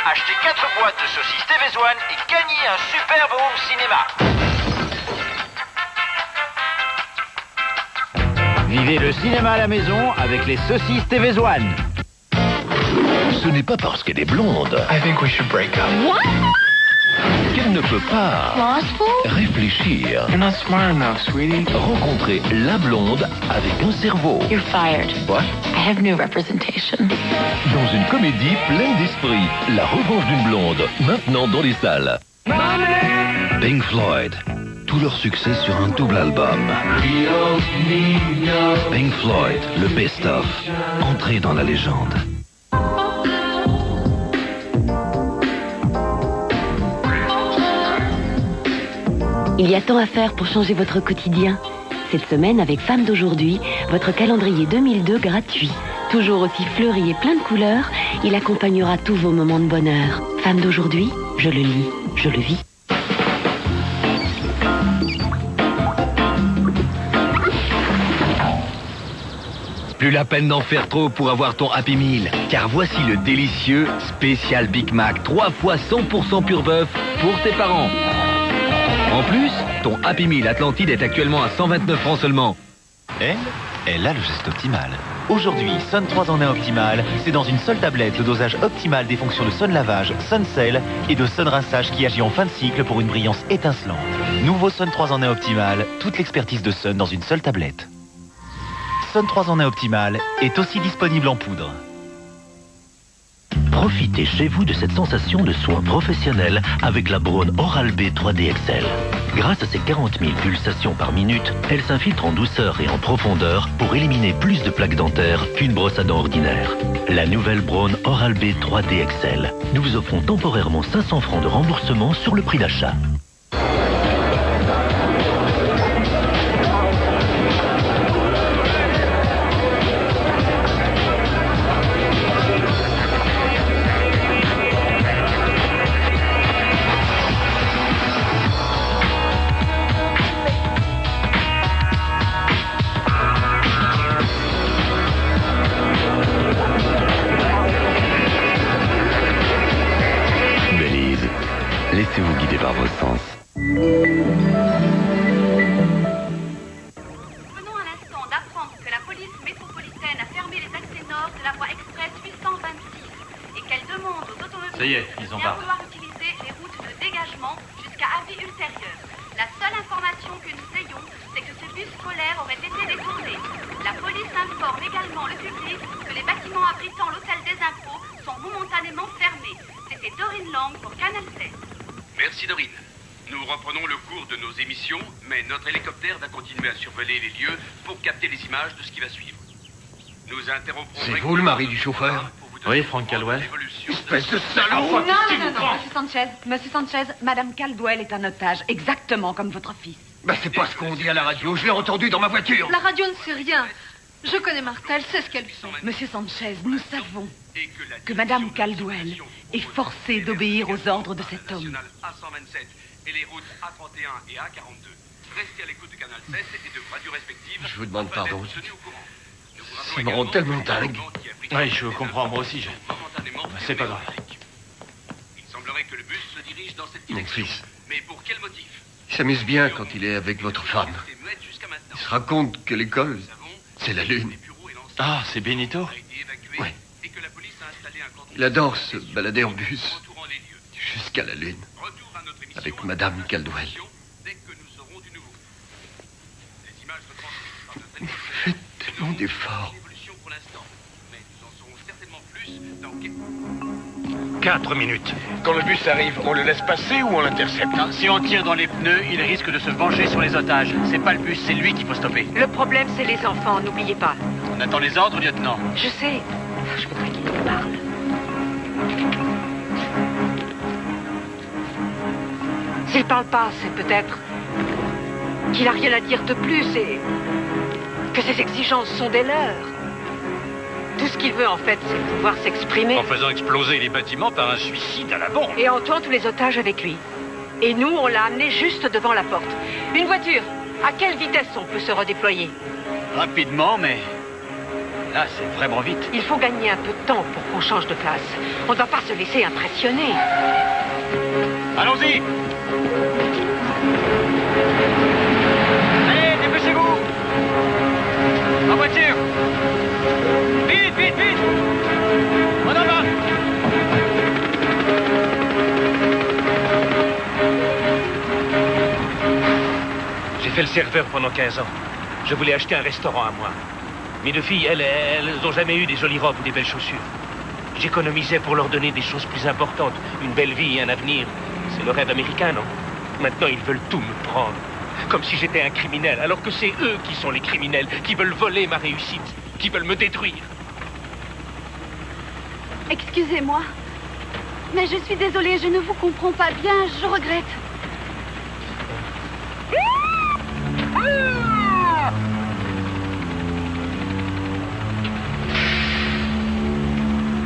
Achetez 4 boîtes de saucisses TV1 et gagnez un superbe home cinéma. Vivez le cinéma à la maison avec les saucisses TV One. Ce n'est pas parce qu'elle est blonde qu'elle ne peut pas réfléchir. Rencontrer la blonde avec un cerveau. You're fired. What? I have new representation. Dans une comédie pleine d'esprit, La revanche d'une blonde, maintenant dans les salles. Pink Floyd, tout leur succès sur un double album. Pink Floyd, le best-of, entré dans la légende. Il y a tant à faire pour changer votre quotidien. Cette semaine, avec Femmes d'aujourd'hui, votre calendrier 2002 gratuit. Toujours aussi fleuri et plein de couleurs, il accompagnera tous vos moments de bonheur. Femmes d'aujourd'hui, je le lis, je le vis. Plus la peine d'en faire trop pour avoir ton Happy Meal, car voici le délicieux spécial Big Mac, 3 fois 100% pur bœuf pour tes parents. En plus, ton Happy Meal Atlantide est actuellement à 129 francs seulement. Elle a le geste optimal. Aujourd'hui, Sun 3 en 1 optimal, c'est dans une seule tablette le dosage optimal des fonctions de Sun lavage, Sun sel et de Sun rinçage qui agit en fin de cycle pour une brillance étincelante. Nouveau Sun 3 en 1 optimal, toute l'expertise de Sun dans une seule tablette. Sun 3 en 1 optimal est aussi disponible en poudre. Profitez chez vous de cette sensation de soin professionnel avec la Braun Oral-B 3D XL. Grâce à ses 40 000 pulsations par minute, elle s'infiltre en douceur et en profondeur pour éliminer plus de plaques dentaires qu'une brosse à dents ordinaire. La nouvelle Braun Oral-B 3D XL. Nous vous offrons temporairement 500 francs de remboursement sur le prix d'achat. Laissez-vous guider par vos sens. Venons à l'instant d'apprendre que la police métropolitaine a fermé les accès nord de la voie express 826 et qu'elle demande aux automobilistes Ça y est, ils en de bien parlent. vouloir utiliser les routes de dégagement jusqu'à avis ultérieur. La seule information que nous ayons, c'est que ce bus scolaire aurait été détourné. La police informe également le public que les bâtiments abritant l'hôtel des impôts sont momentanément fermés. C'était Dorine Lang pour Canal 7. Merci Dorine. Nous reprenons le cours de nos émissions, mais notre hélicoptère va continuer à survoler les lieux pour capter les images de ce qui va suivre. Nous interromprons... C'est vous le mari du chauffeur? Oui, Frank Caldwell. Espèce de salaud! Non, Monsieur Sanchez, Madame Caldwell est un otage, exactement comme votre fils. Bah c'est pas ce qu'on dit à la radio, je l'ai entendu dans ma voiture. La radio ne sait rien. Je connais Martha, elle sait ce qu'elle fait. Monsieur Sanchez, nous savons que Madame Caldwell est forcée d'obéir aux ordres de cet homme. A127 et les routes A31 et A42. Restez à l'écoute de Canal 7 et de radios respectives. Je vous demande pardon. Ça me rend tellement dingue. Oui, je comprends, moi aussi. C'est pas grave. Il semblerait que le bus se dirige dans cette Mon direction. fils, Mais pour quel motif? il s'amuse bien quand il est avec votre femme. Il se raconte que l'école, c'est la lune. Ah, c'est Benito? Oui. Il adore se balader en bus jusqu'à la lune avec Madame Caldwell. Vous faites tellement d'efforts. 4 minutes. Quand le bus arrive, on le laisse passer ou on l'intercepte? Si on tire dans les pneus, il risque de se venger sur les otages. C'est pas le bus, c'est lui qu'il faut stopper. Le problème, c'est les enfants, n'oubliez pas. On attend les ordres, lieutenant. Je sais. Je voudrais qu'il me parle. S'il parle pas, c'est peut-être qu'il a rien à dire de plus et que ses exigences sont des leurs. Tout ce qu'il veut, en fait, c'est pouvoir s'exprimer. En faisant exploser les bâtiments par un suicide à la bombe. Et en tuant tous les otages avec lui. Et nous, on l'a amené juste devant la porte. Une voiture, à quelle vitesse on peut se redéployer? Rapidement, mais là, c'est vraiment vite. Il faut gagner un peu de temps pour qu'on change de place. On ne doit pas se laisser impressionner. Allons-y! Allez, dépêchez-vous! J'étais le serveur pendant 15 ans. Je voulais acheter un restaurant à moi. Mes deux filles, elles n'ont jamais eu des jolies robes ou des belles chaussures. J'économisais pour leur donner des choses plus importantes. Une belle vie et un avenir. C'est le rêve américain, non? Maintenant, ils veulent tout me prendre. Comme si j'étais un criminel, alors que c'est eux qui sont les criminels, qui veulent voler ma réussite, qui veulent me détruire. Excusez-moi. Mais je suis désolée, je ne vous comprends pas bien, je regrette.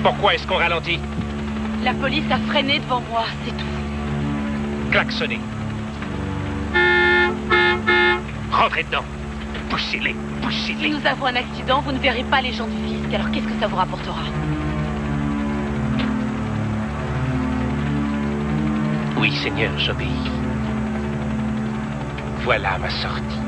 Pourquoi est-ce qu'on ralentit? La police a freiné devant moi, c'est tout. Klaxonnez. Rentrez dedans. Poussez-les, poussez-les. Si nous avons un accident, vous ne verrez pas les gens du fisc. Alors qu'est-ce que ça vous rapportera? Oui, Seigneur, j'obéis. Voilà ma sortie.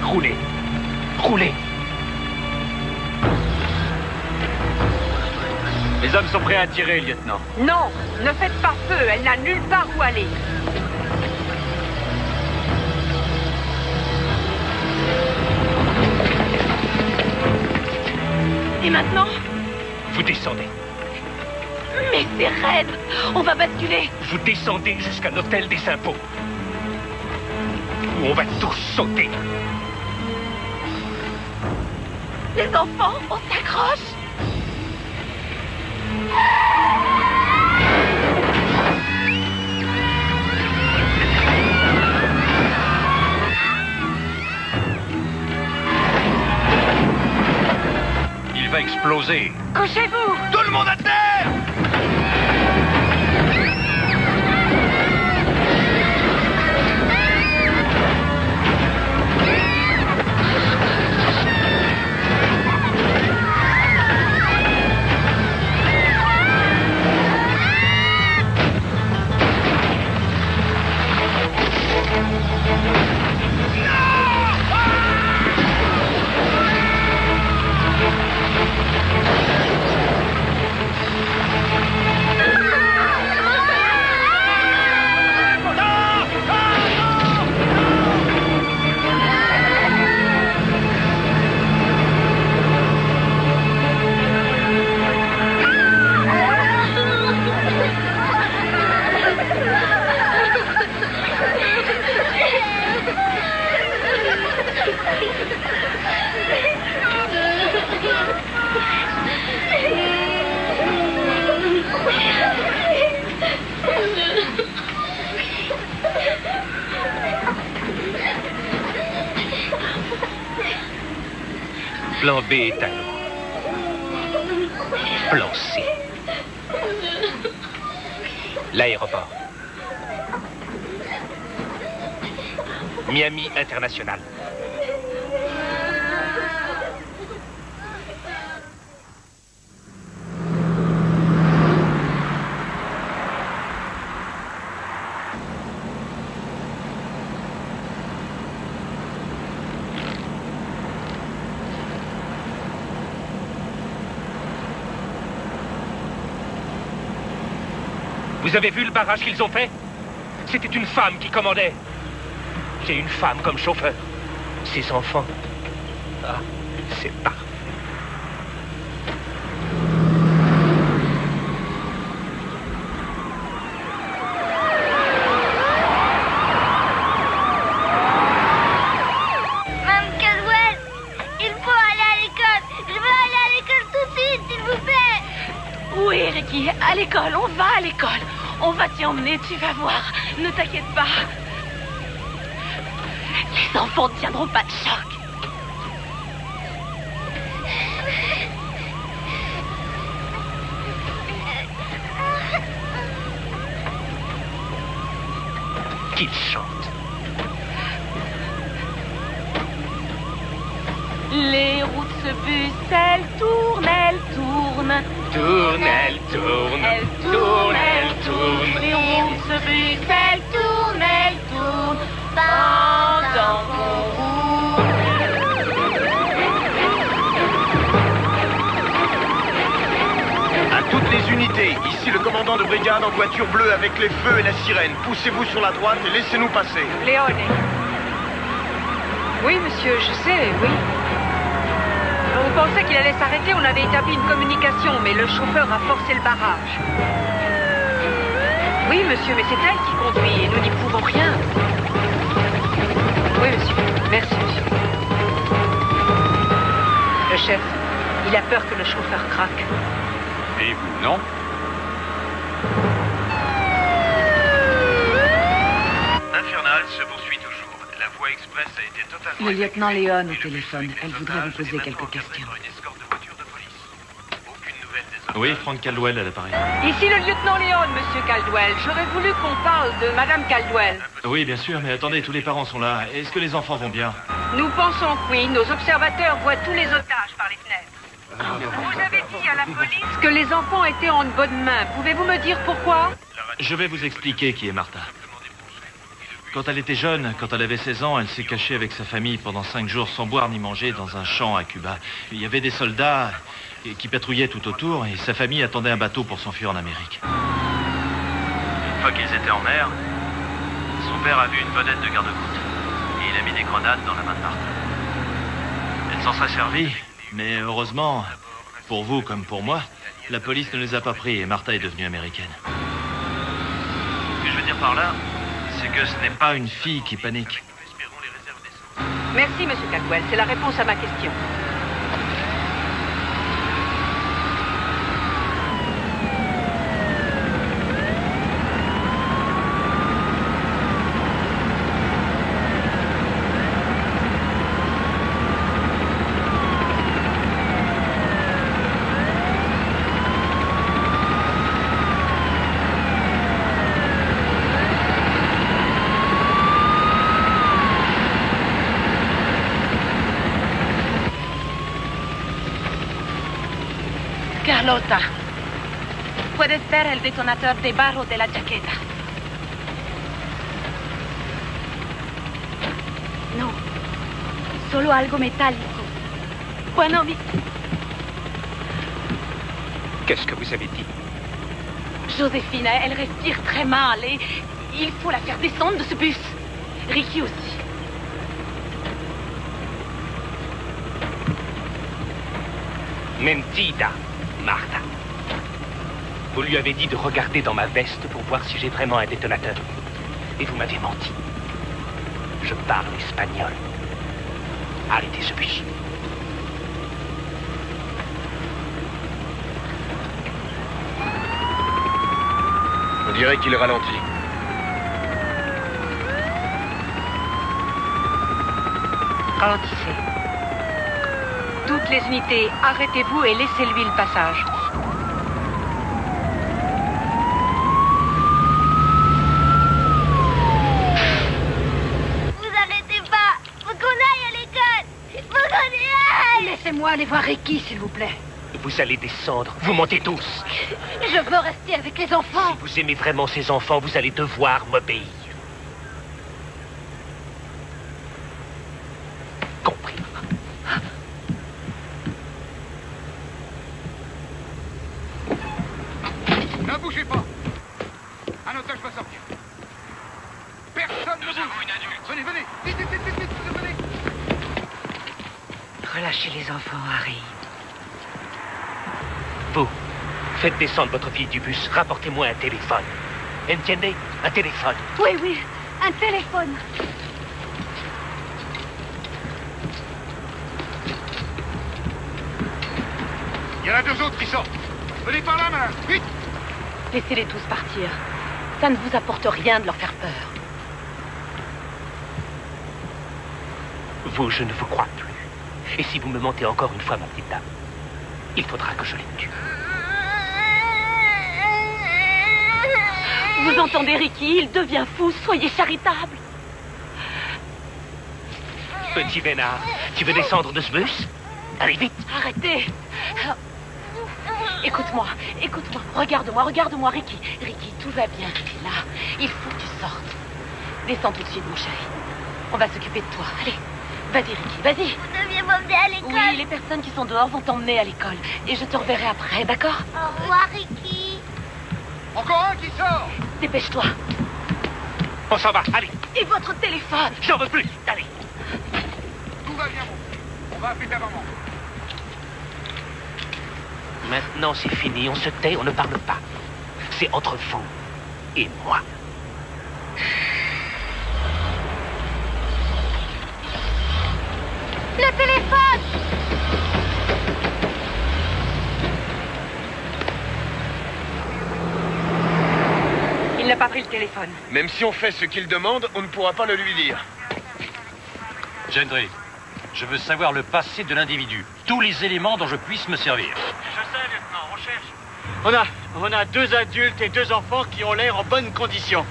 Roulez. Roulez. Les hommes sont prêts à tirer, lieutenant. Non, ne faites pas feu, elle n'a nulle part où aller. Et maintenant? Vous descendez. Mais c'est raide. On va basculer. Vous descendez jusqu'à l'hôtel des impôts. Où on va tous sauter. Les enfants, on s'accroche. Il va exploser. Couchez-vous! Tout le monde à terre! Plan B est à nous. Plan C. L'aéroport. Miami International. Vous avez vu le barrage qu'ils ont fait? C'était une femme qui commandait. J'ai une femme comme chauffeur. Ses enfants, Ah, c'est parfait. Mme Caldwell, il faut aller à l'école. Je veux aller à l'école tout de suite, s'il vous plaît. Oui, Ricky, à l'école, on va à l'école. On va t'y emmener, tu vas voir. Ne t'inquiète pas. Les enfants ne tiendront pas de choc. Qu'il chante. Les roues de ce bus, elles tournent, elles tournent. Tourne, elle tourne. Elles tournent, elles tournent. Les roues de ce bus, elles tournent, elles tournent. Pendant qu'on roule. À toutes les unités, ici le commandant de brigade en voiture bleue avec les feux et la sirène. Poussez-vous sur la droite et laissez-nous passer. Léone. Oui, monsieur, je sais, oui. On pensait qu'il allait s'arrêter, on avait établi une communication, mais le chauffeur a forcé le barrage. Oui, monsieur, mais c'est elle qui conduit et nous n'y pouvons rien. Oui, monsieur. Merci, monsieur. Le chef, il a peur que le chauffeur craque. Et vous, non? Infernal se poursuit toujours. La voie express a été totalement... Le lieutenant Léon au téléphone. Elle voudrait vous poser quelques questions. Oui, Frank Caldwell à l'appareil. Ici le lieutenant Léon, monsieur Caldwell. J'aurais voulu qu'on parle de madame Caldwell. Oui, bien sûr, mais attendez, tous les parents sont là. Est-ce que les enfants vont bien? Nous pensons que oui. Nos observateurs voient tous les otages par les fenêtres. Vous avez dit à la police que les enfants étaient en bonne main. Pouvez-vous me dire pourquoi? Je vais vous expliquer qui est Martha. Quand elle était jeune, quand elle avait 16 ans, elle s'est cachée avec sa famille pendant 5 jours sans boire ni manger dans un champ à Cuba. Il y avait des soldats qui patrouillaient tout autour et sa famille attendait un bateau pour s'enfuir en Amérique. Une fois qu'ils étaient en mer, son père a vu une vedette de garde-côte et il a mis des grenades dans la main de Martha. Elle s'en serait servie, mais heureusement, pour vous comme pour moi, la police ne les a pas pris et Martha est devenue américaine. Ce que je veux dire par là, c'est que ce n'est pas une fille qui panique. Merci, monsieur Caldwell. C'est la réponse à ma question. Carlota, puedes ver el detonador debajo de la chaqueta. No, solo algo metálico. Bueno, Qu'est-ce que vous avez dit? Joséphine, elle respire très mal et il faut la faire descendre de ce bus. Ricky aussi. Mentida, Martha. Vous lui avez dit de regarder dans ma veste pour voir si j'ai vraiment un détonateur. Et vous m'avez menti. Je parle espagnol. Arrêtez ce bus. On dirait qu'il ralentit. Ralentissez. Toutes les unités, arrêtez-vous et laissez-lui le passage. Vous arrêtez pas. Faut qu'on aille à l'école. Faut qu'on y aille. Laissez-moi aller voir Ricky, s'il vous plaît. Vous allez descendre. Vous montez tous. Je veux rester avec les enfants. Si vous aimez vraiment ces enfants, vous allez devoir m'obéir. Compris. Ne bougez pas. Un otage va sortir. Personne ne bouge. Venez, venez. Vite, vite, vite, vite, vite, venez. chez les enfants, Harry. Vous, faites descendre votre fille du bus. Rapportez-moi un téléphone. Entiendez? Un téléphone. Oui, oui, un téléphone. Il y en a 2 autres qui sortent. Venez par là, madame. Vite! Laissez-les tous partir. Ça ne vous apporte rien de leur faire peur. Vous, je ne vous crois plus. Et si vous me mentez encore une fois, ma petite dame, il faudra que je les tue. Vous entendez, Ricky? Il devient fou. Soyez charitable. Petit Bénard, tu veux descendre de ce bus? Allez, vite! Arrêtez. Écoute-moi, écoute-moi. Regarde-moi, Ricky. Ricky, tout va bien. Tu es là. Il faut que tu sortes. Descends tout de suite, mon chéri. On va s'occuper de toi. Allez, vas-y, Ricky, vas-y. Vous deviez m'emmener à l'école. Oui, les personnes qui sont dehors vont t'emmener à l'école. Et je te reverrai après, d'accord? Au revoir, Ricky. Encore un qui sort! Dépêche-toi. On s'en va, allez. Et votre téléphone? J'en veux plus, allez. Tout va bien, mon frère. On va appeler ta maman. Maintenant, c'est fini. On se tait, on ne parle pas. C'est entre vous et moi. Le téléphone! Il n'a pas pris le téléphone. Même si on fait ce qu'il demande, on ne pourra pas le lui dire. Gendry, je veux savoir le passé de l'individu. Tous les éléments dont je puisse me servir. Je sais, lieutenant, on cherche. On a 2 adultes et 2 enfants qui ont l'air en bonne condition.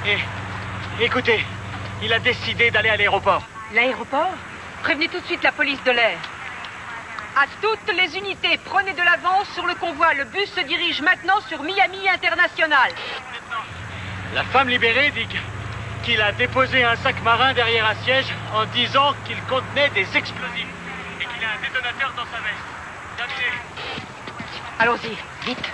Et écoutez, il a décidé d'aller à l'aéroport. L'aéroport? Prévenez tout de suite la police de l'air. À toutes les unités, prenez de l'avance sur le convoi. Le bus se dirige maintenant sur Miami International. La femme libérée dit qu'il a déposé un sac marin derrière un siège en disant qu'il contenait des explosifs et qu'il a un détonateur dans sa veste. Terminé. Allons-y, vite.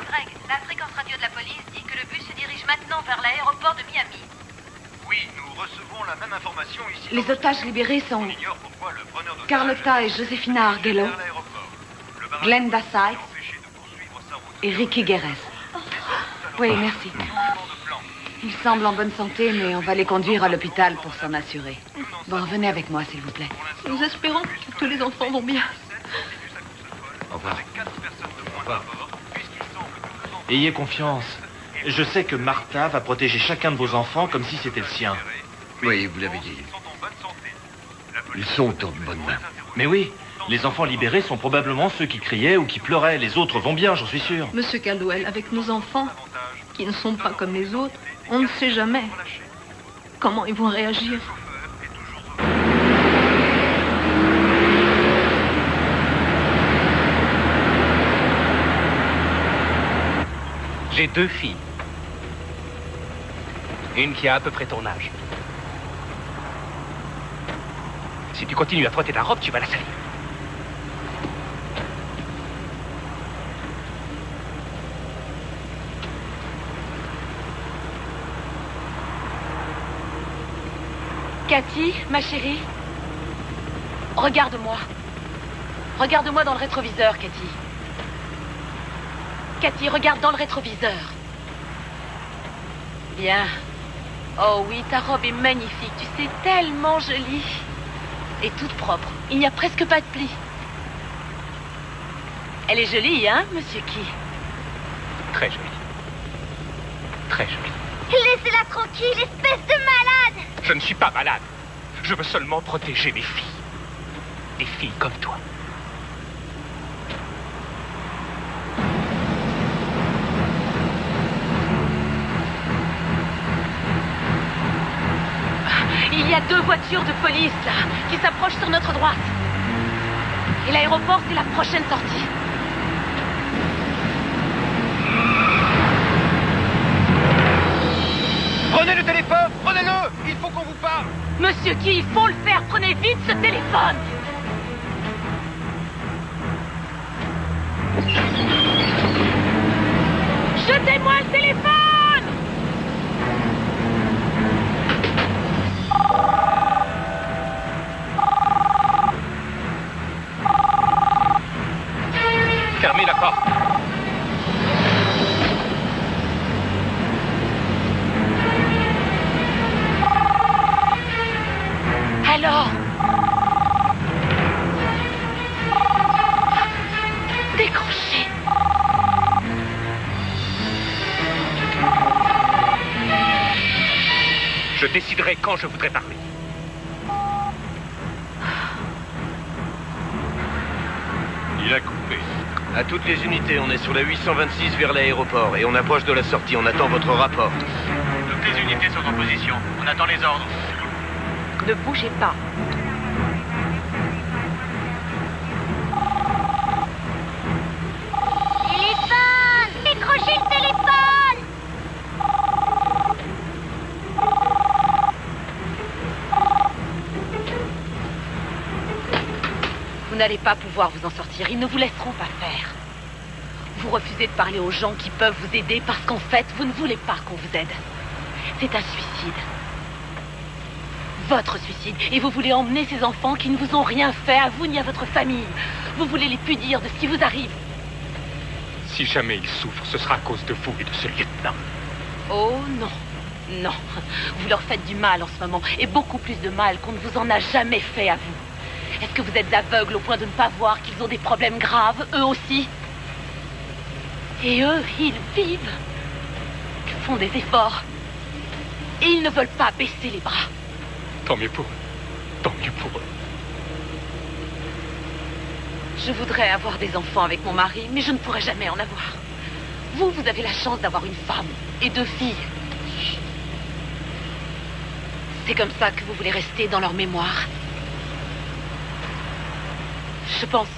Greg, la fréquence radio de la police dit que le bus se dirige maintenant vers l'aéroport de Miami. Oui, nous recevons la même information ici. Les otages libérés sont On ignore pourquoi le preneur d'otages Carlotta et Josefina Arguello, vers l'aéroport. Le barrage Glenda Sykes l'a empêché de poursuivre sa route. et Ricky Guerres. Oui, merci. Ils semblent en bonne santé, mais on va les conduire à l'hôpital pour s'en assurer. Bon, venez avec moi, s'il vous plaît. Nous espérons que les enfants vont bien. Au revoir. Ayez confiance. Je sais que Martha va protéger chacun de vos enfants comme si c'était le sien. Oui, vous l'avez dit. Ils sont en bonne main. Mais oui, les enfants libérés sont probablement ceux qui criaient ou qui pleuraient. Les autres vont bien, j'en suis sûr. Monsieur Caldwell, avec nos enfants, qui ne sont pas comme les autres, on ne sait jamais comment ils vont réagir. J'ai 2 filles. Une qui a à peu près ton âge. Si tu continues à frotter ta robe, tu vas la salir. Cathy, ma chérie, regarde-moi. Regarde-moi dans le rétroviseur, Cathy. Cathy, regarde dans le rétroviseur. Bien. Oh oui, ta robe est magnifique. Tu sais, tellement jolie. Et toute propre. Il n'y a presque pas de plis. Elle est jolie, hein, monsieur Key? Très jolie. Très jolie. Laissez-la tranquille, espèce de malade! Je ne suis pas malade. Je veux seulement protéger mes filles. Des filles comme toi. Il y a 2 voitures de police, là, qui s'approchent sur notre droite. Et l'aéroport, c'est la prochaine sortie. Prenez le téléphone, prenez-le! Il faut qu'on vous parle! Monsieur Key, il faut le faire. Prenez vite ce téléphone. le téléphone! Fermez la porte. Alors? Décrochez. Je déciderai quand je voudrais parler. Il a coupé. À toutes les unités, on est sur la 826 vers l'aéroport et on approche de la sortie. On attend votre rapport. Toutes les unités sont en position. On attend les ordres. Ne bougez pas. Téléphone! Décrochez le téléphone! Vous n'allez pas pouvoir vous en sortir. Ils ne vous laisseront pas faire. Vous refusez de parler aux gens qui peuvent vous aider parce qu'en fait, vous ne voulez pas qu'on vous aide. C'est un suicide. Votre suicide. Et vous voulez emmener ces enfants qui ne vous ont rien fait, à vous ni à votre famille. Vous voulez les punir de ce qui vous arrive. Si jamais ils souffrent, ce sera à cause de vous et de ce lieutenant. Oh non, non. Vous leur faites du mal en ce moment. Et beaucoup plus de mal qu'on ne vous en a jamais fait à vous. Est-ce que vous êtes aveugle au point de ne pas voir qu'ils ont des problèmes graves, eux aussi? Et eux, ils vivent. Ils font des efforts. Et ils ne veulent pas baisser les bras. Tant mieux pour eux. Tant mieux pour eux. Je voudrais avoir des enfants avec mon mari, mais je ne pourrai jamais en avoir. Vous, vous avez la chance d'avoir une femme et 2 filles. C'est comme ça que vous voulez rester dans leur mémoire. Je pense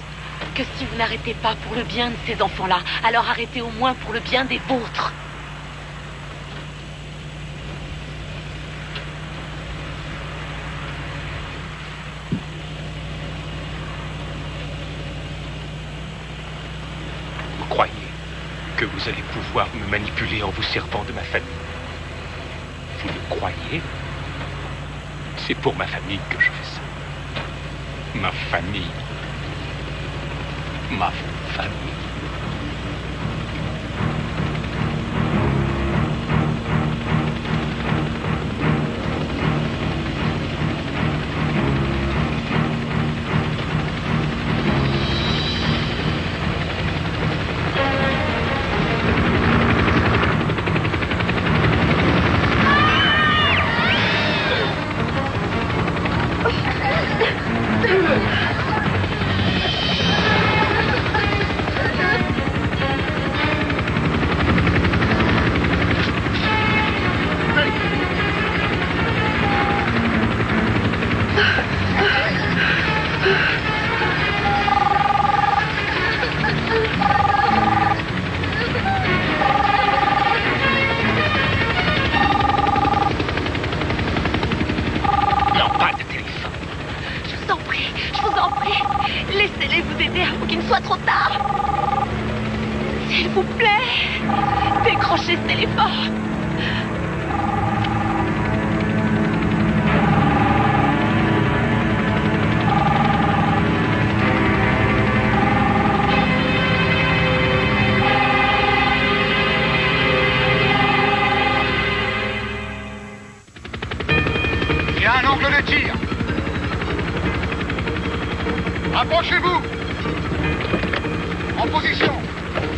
que si vous n'arrêtez pas pour le bien de ces enfants-là, alors arrêtez au moins pour le bien des vôtres. Vous croyez que vous allez pouvoir me manipuler en vous servant de ma famille? Vous le croyez? C'est pour ma famille que je fais ça. Ma famille. Ma famille. Laissez-les vous aider avant qu'il ne soit trop tard. S'il vous plaît, décrochez ce téléphone. Il y a un angle de tir. Approchez-vous. En position.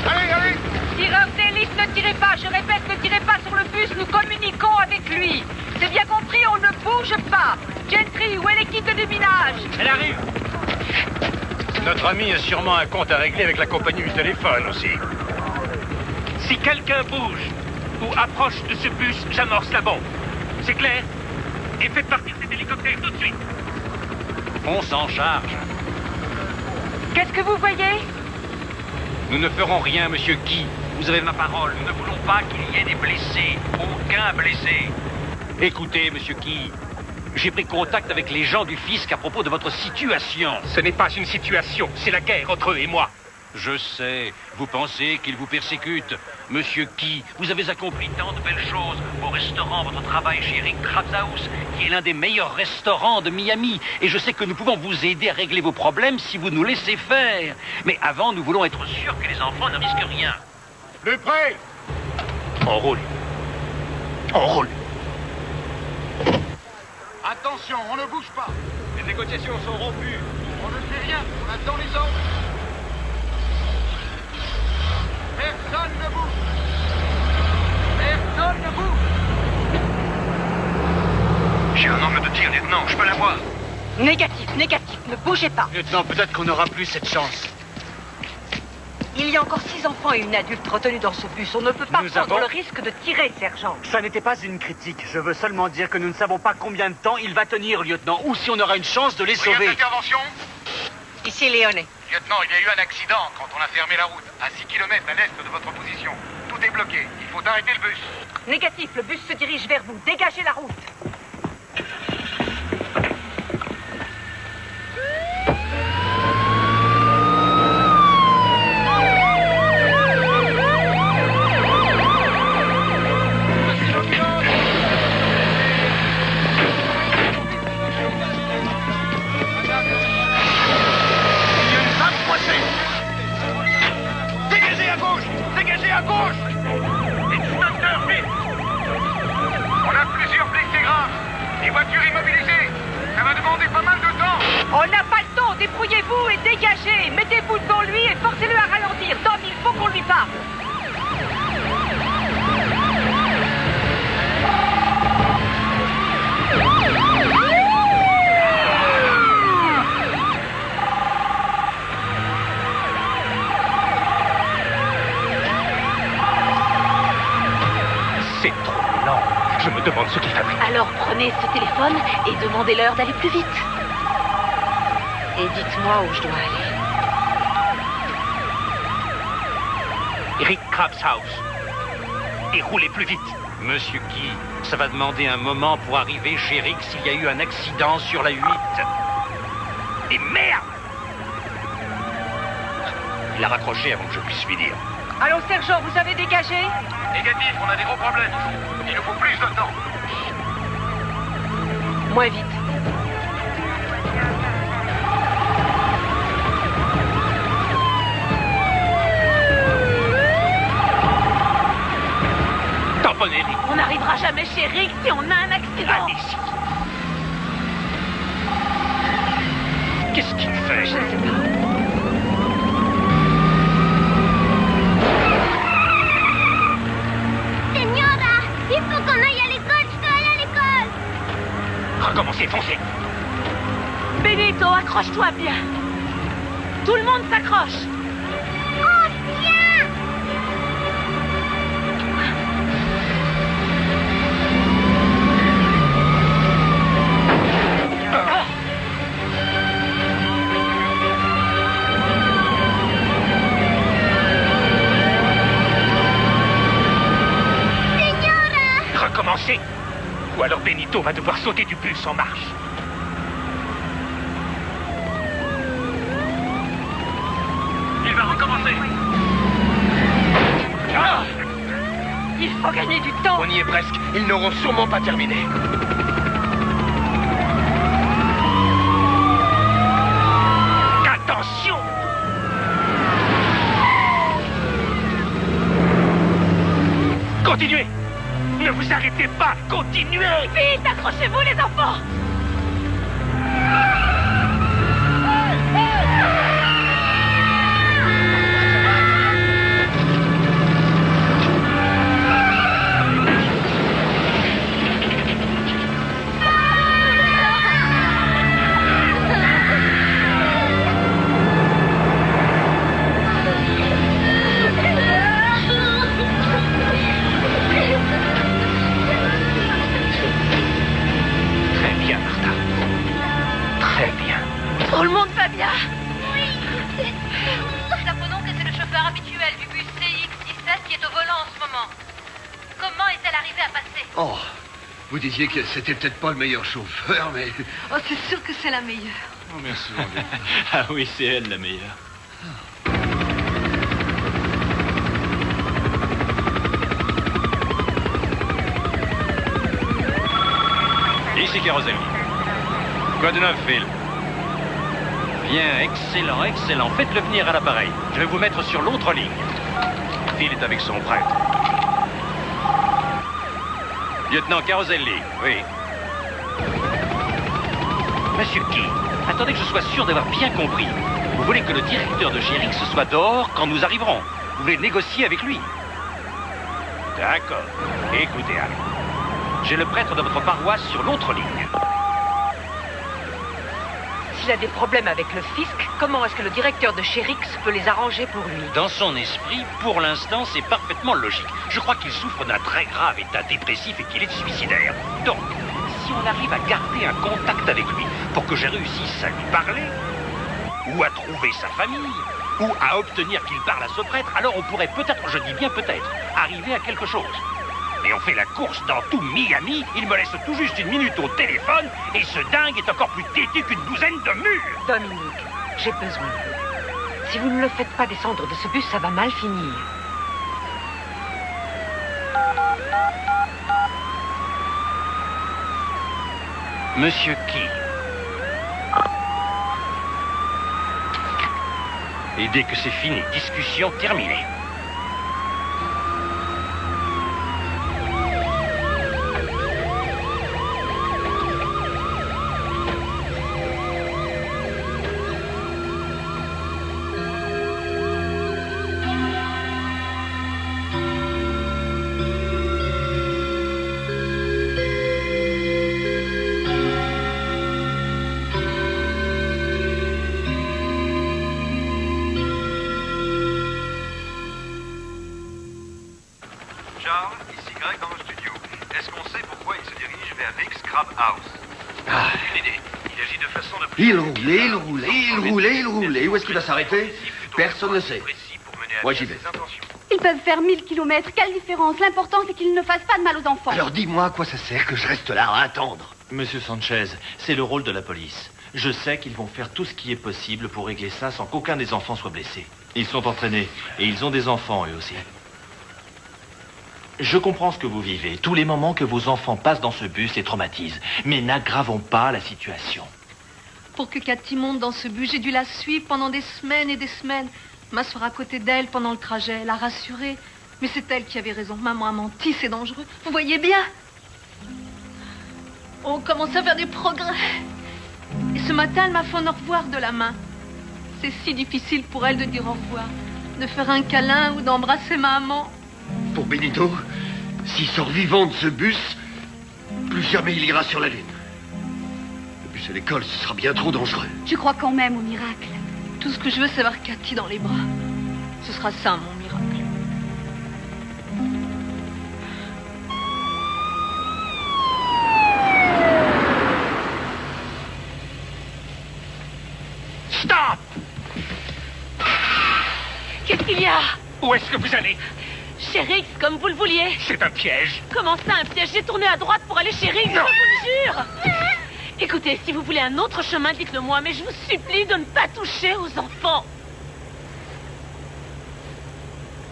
Allez, allez. Tireur d'élite, ne tirez pas. Je répète, ne tirez pas sur le bus. Nous communiquons avec lui. C'est bien compris, on ne bouge pas. Gentry, où est l'équipe de déminage? Elle arrive. Notre ami a sûrement un compte à régler avec la compagnie du téléphone aussi. Si quelqu'un bouge ou approche de ce bus, j'amorce la bombe. C'est clair? Et faites partir cet hélicoptère tout de suite. On s'en charge. Qu'est-ce que vous voyez? Nous ne ferons rien, monsieur Guy. Vous avez ma parole. Nous ne voulons pas qu'il y ait des blessés. Aucun blessé. Écoutez, monsieur Guy, j'ai pris contact avec les gens du fisc à propos de votre situation. Ce n'est pas une situation, c'est la guerre entre eux et moi. Je sais, vous pensez qu'il vous persécute. Monsieur Key, vous avez accompli tant de belles choses. Vos restaurants, votre travail chez Rick Krabs House, qui est l'un des meilleurs restaurants de Miami. Et je sais que nous pouvons vous aider à régler vos problèmes si vous nous laissez faire. Mais avant, nous voulons être sûrs que les enfants ne risquent rien. Plus près! On roule. On roule. Attention, on ne bouge pas. Les négociations sont rompues. On ne fait rien, on attend les ordres. Personne ne bouge. Personne ne bouge. J'ai un angle de tir, lieutenant, je peux l'avoir. Négatif, négatif, ne bougez pas. Lieutenant, peut-être qu'on n'aura plus cette chance. Il y a encore 6 enfants et une adulte retenus dans ce bus. On ne peut pas prendre le risque de tirer, sergent. Ça n'était pas une critique. Je veux seulement dire que nous ne savons pas combien de temps il va tenir, lieutenant, ou si on aura une chance de les sauver. Intervention. Ici, Léoné. Lieutenant, il y a eu un accident quand on a fermé la route, à 6 km à l'est de votre position. Tout est bloqué. Il faut arrêter le bus. Négatif, le bus se dirige vers vous. Dégagez la route. À gauche! Extincteur, vite! On a plusieurs blessés graves. Les voitures immobilisées. Ça va demander pas mal de temps. On n'a pas le temps. Débrouillez-vous et dégagez. Mettez-vous devant lui et forcez-le à ralentir. Tom, il faut qu'on lui parle. C'est trop lent. Je me demande ce qu'il fabrique. Alors prenez ce téléphone et demandez-leur d'aller plus vite. Et dites-moi où je dois aller. Rick Krabs House. Et roulez plus vite. Monsieur Key, ça va demander un moment pour arriver chez Rick s'il y a eu un accident sur la 8. Et merde! Il a raccroché avant que je puisse lui dire. Allô, sergent, vous avez dégagé? Négatif, on a des gros problèmes. Il nous faut plus de temps. Moins vite. Tamponnez, Rick. On n'arrivera jamais chez Rick si on a un accident. Allez-y. Qu'est-ce qu'il fait? Je ne sais pas. Il faut qu'on aille à l'école, je veux aller à l'école. Recommencez, foncez. Benito, accroche-toi bien. Tout le monde s'accroche. Oh, tiens! Recommencez. Ou alors Benito va devoir sauter du bus en marche. Il va recommencer. Ah! Il faut gagner du temps. On y est presque. Ils n'auront sûrement pas terminé. Attention! Continuez! Ne vous arrêtez pas! Continuez! Vite, accrochez-vous les enfants! Tout le monde va bien? Oui. Nous apprenons que c'est le chauffeur habituel du bus CX-17 qui est au volant en ce moment. Comment est-elle arrivée à passer? Oh, vous disiez que c'était peut-être pas le meilleur chauffeur, mais... Oh, c'est sûr que c'est la meilleure. Oh, merci, mon Dieu. Ah oui, c'est elle la meilleure. Caroselli. Quoi de neuf, Phil? Bien, excellent, excellent. Faites-le venir à l'appareil. Je vais vous mettre sur l'autre ligne. Phil est avec son prêtre. Lieutenant Caroselli, oui. Monsieur Key, attendez que je sois sûr d'avoir bien compris. Vous voulez que le directeur de Chérix soit dehors quand nous arriverons? Vous voulez négocier avec lui? D'accord. Écoutez, Harry. J'ai le prêtre de votre paroisse sur l'autre ligne. S'il a des problèmes avec le fisc, comment est-ce que le directeur de Chérix peut les arranger pour lui? Dans son esprit, pour l'instant, c'est parfaitement logique. Je crois qu'il souffre d'un très grave état dépressif et qu'il est suicidaire. Donc, si on arrive à garder un contact avec lui pour que je réussisse à lui parler, ou à trouver sa famille, ou à obtenir qu'il parle à ce prêtre, alors on pourrait peut-être, je dis bien peut-être, arriver à quelque chose. Mais on fait la course dans tout Miami, il me laisse tout juste 1 minute au téléphone, et ce dingue est encore plus têtu qu'une douzaine de murs. Dominique, j'ai besoin de vous. Si vous ne le faites pas descendre de ce bus, ça va mal finir. Monsieur Key. Et dès que c'est fini, discussion terminée. Charles, ici Greg dans le studio. Est-ce qu'on sait pourquoi il se dirige vers Rick's Crab House? Une idée. Il agit de façon de... Il roulait. Où est-ce qu'il va s'arrêter? Personne ne sait. Moi, j'y vais. Ils peuvent faire 1000 kilomètres. Quelle différence? L'important, c'est qu'ils ne fassent pas de mal aux enfants. Alors dis-moi à quoi ça sert que je reste là à attendre? Monsieur Sanchez, c'est le rôle de la police. Je sais qu'ils vont faire tout ce qui est possible pour régler ça sans qu'aucun des enfants soit blessé. Ils sont entraînés et ils ont des enfants eux aussi. Je comprends ce que vous vivez. Tous les moments que vos enfants passent dans ce bus les traumatisent. Mais n'aggravons pas la situation. Pour que Cathy monte dans ce bus, j'ai dû la suivre pendant des semaines et des semaines. M'asseoir à côté d'elle pendant le trajet, la rassurer. Mais c'est elle qui avait raison. Maman a menti, c'est dangereux. Vous voyez bien? On commence à faire des progrès. Et ce matin, elle m'a fait un au revoir de la main. C'est si difficile pour elle de dire au revoir. De faire un câlin ou d'embrasser maman. Pour Benito, s'il sort vivant de ce bus, plus jamais il ira sur la Lune. Le bus à l'école, ce sera bien trop dangereux. Tu crois quand même au miracle? Tout ce que je veux, c'est avoir Cathy dans les bras. Ce sera ça, mon miracle. Stop! Qu'est-ce qu'il y a? Où est-ce que vous allez? Chez Rix, comme vous le vouliez. C'est un piège. Comment ça, un piège? J'ai tourné à droite pour aller chez Rix, je vous le jure. Écoutez, si vous voulez un autre chemin, dites-le moi, mais je vous supplie de ne pas toucher aux enfants.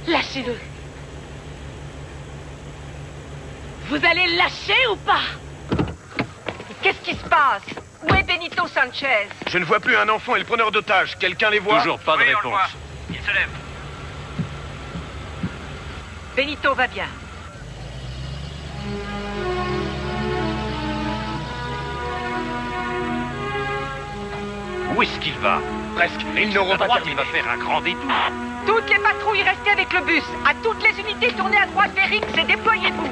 Lâchez-le. Vous allez le lâcher ou pas? Qu'est-ce qui se passe? Où est Benito Sanchez? Je ne vois plus un enfant et le preneur d'otage. Quelqu'un les voit? Toujours pas de Oui, on le voit. réponse. Il se lève. Benito va bien. Où est-ce qu'il va? Presque. Ils n'auront pas droite, il va faire un grand détour. Toutes les patrouilles, restez avec le bus. À toutes les unités, tournez à droite vers Rix et déployez-vous.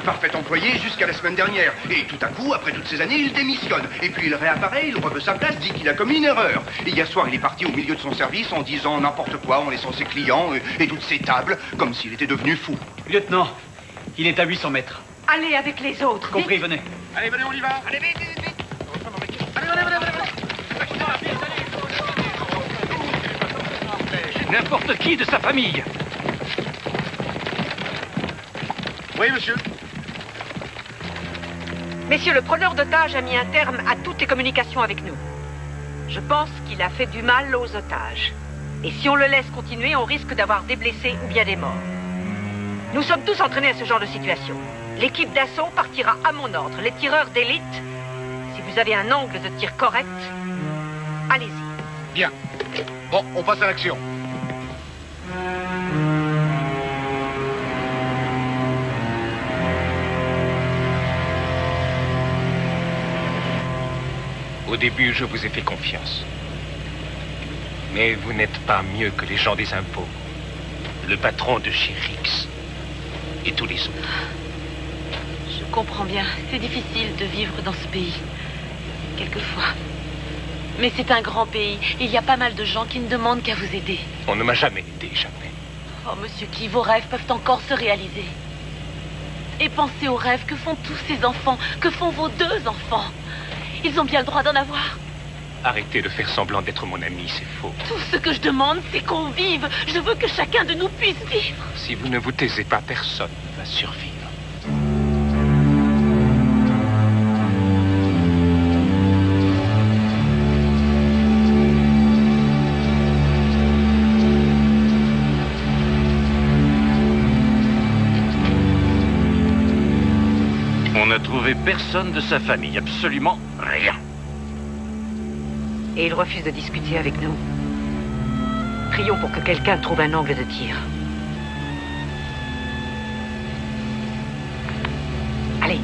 parfait employé jusqu'à la semaine dernière. Et tout à coup, après toutes ces années, il démissionne. Et puis il réapparaît, il reveut sa place, dit qu'il a commis une erreur. Et hier soir, il est parti au milieu de son service en disant n'importe quoi, en laissant ses clients et toutes ses tables, comme s'il était devenu fou. Lieutenant, il est à 800 mètres. Allez avec les autres. Compris, venez. Allez, venez, on y va. Allez, vite, vite, vite. Allez, venez, venez, venez. N'importe qui de sa famille. Oui, monsieur. Messieurs, le preneur d'otages a mis un terme à toutes les communications avec nous. Je pense qu'il a fait du mal aux otages. Et si on le laisse continuer, on risque d'avoir des blessés ou bien des morts. Nous sommes tous entraînés à ce genre de situation. L'équipe d'assaut partira à mon ordre. Les tireurs d'élite, si vous avez un angle de tir correct, allez-y. Bien. Bon, on passe à l'action. Au début, je vous ai fait confiance. Mais vous n'êtes pas mieux que les gens des impôts, le patron de chez Rix et tous les autres. Je comprends bien. C'est difficile de vivre dans ce pays. Quelquefois. Mais c'est un grand pays. Il y a pas mal de gens qui ne demandent qu'à vous aider. On ne m'a jamais aidé, jamais. Oh, monsieur Key, vos rêves peuvent encore se réaliser. Et pensez aux rêves que font tous ces enfants, que font vos 2 enfants. Ils ont bien le droit d'en avoir. Arrêtez de faire semblant d'être mon ami, c'est faux. Tout ce que je demande, c'est qu'on vive. Je veux que chacun de nous puisse vivre. Si vous ne vous taisez pas, personne ne va survivre. On n'a trouvé personne de sa famille, absolument rien. Et il refuse de discuter avec nous. Prions pour que quelqu'un trouve un angle de tir. Allez.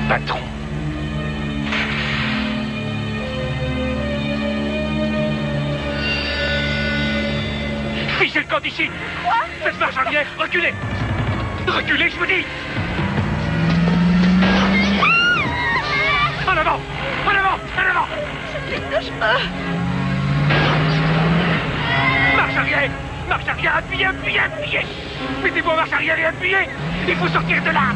Patron. Fichez le camp d'ici. Quoi? Faites marche arrière. Reculez. Reculez, je vous dis. En avant. En avant. En avant. Je ne les touche pas. Marche arrière. Marche arrière. Appuyez, appuyez, appuyez. Mettez-vous en marche arrière et appuyez. Il faut sortir de là.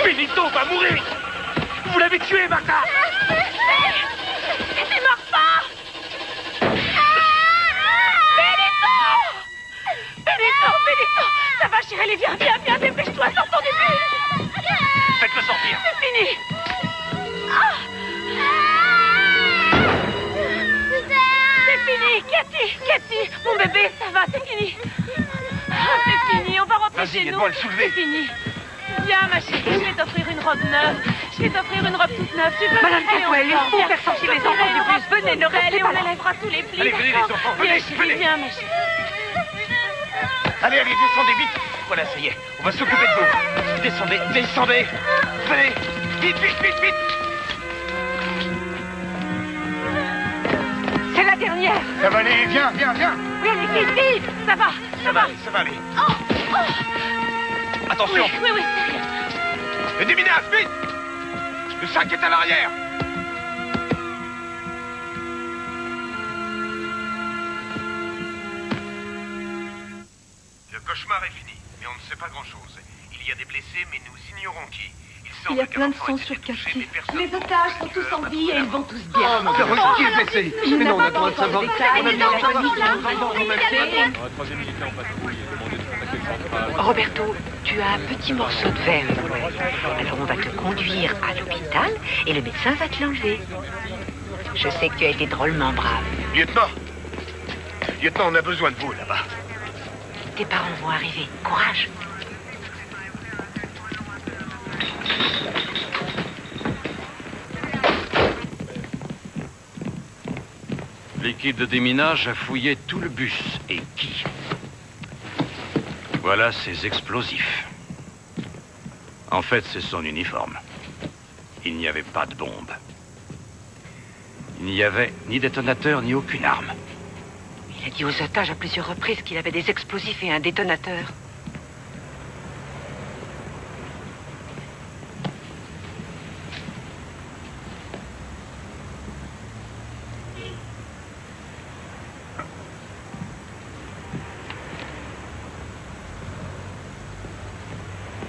Benito va mourir. Vous l'avez tué, Martha. Tu meurs pas. Benito, ça va, chérie, viens, dépêche-toi, sors ton début. Faites-le sortir. C'est fini. C'est fini, Cathy, mon bébé, ça va, c'est fini. C'est fini, on va rentrer chez nous. Aide-moi à le soulever. C'est fini. Viens, ma chérie, je vais t'offrir une robe neuve. Je vais t'offrir une robe toute neuve. Tu veux Madame Allez, Catwell, il on faut sort. faire sortir les enfants du bus. Venez, ne restez Allez, pas on là. enlèvera tous les plis. Allez, venez, les enfants, venez, Viens, chérie, venez. viens, ma chérie. Allez, allez, descendez vite. Voilà, ça y est. On va s'occuper de vous. Descendez, descendez. Venez. Vite, vite, vite, vite. C'est la dernière. Ça va aller, viens, viens, viens. Oui, allez, vite, vite. Ça va. Ça va aller. Attention. Oui, c'est rien. Et des minaces, vite. Le sac est à l'arrière. Le cauchemar est fini, mais on ne sait pas grand-chose. Il y a des blessés, mais nous ignorons qui. Il y a plein de sang sur Cathy. Les otages sont tous en vie et ils vont tous bien. Qui est blessé? Mais non, on a le droit de savoir. Roberto, tu as un petit morceau de verre. Alors on va te conduire à l'hôpital et le médecin va te l'enlever. Je sais que tu as été drôlement brave. Lieutenant, Lieutenant, on a besoin de vous là-bas. Tes parents vont arriver. Courage. L'équipe de déminage a fouillé tout le bus. Et qui? Voilà ses explosifs. En fait, c'est son uniforme. Il n'y avait pas de bombe. Il n'y avait ni détonateur, ni aucune arme. Il a dit aux otages à plusieurs reprises qu'il avait des explosifs et un détonateur.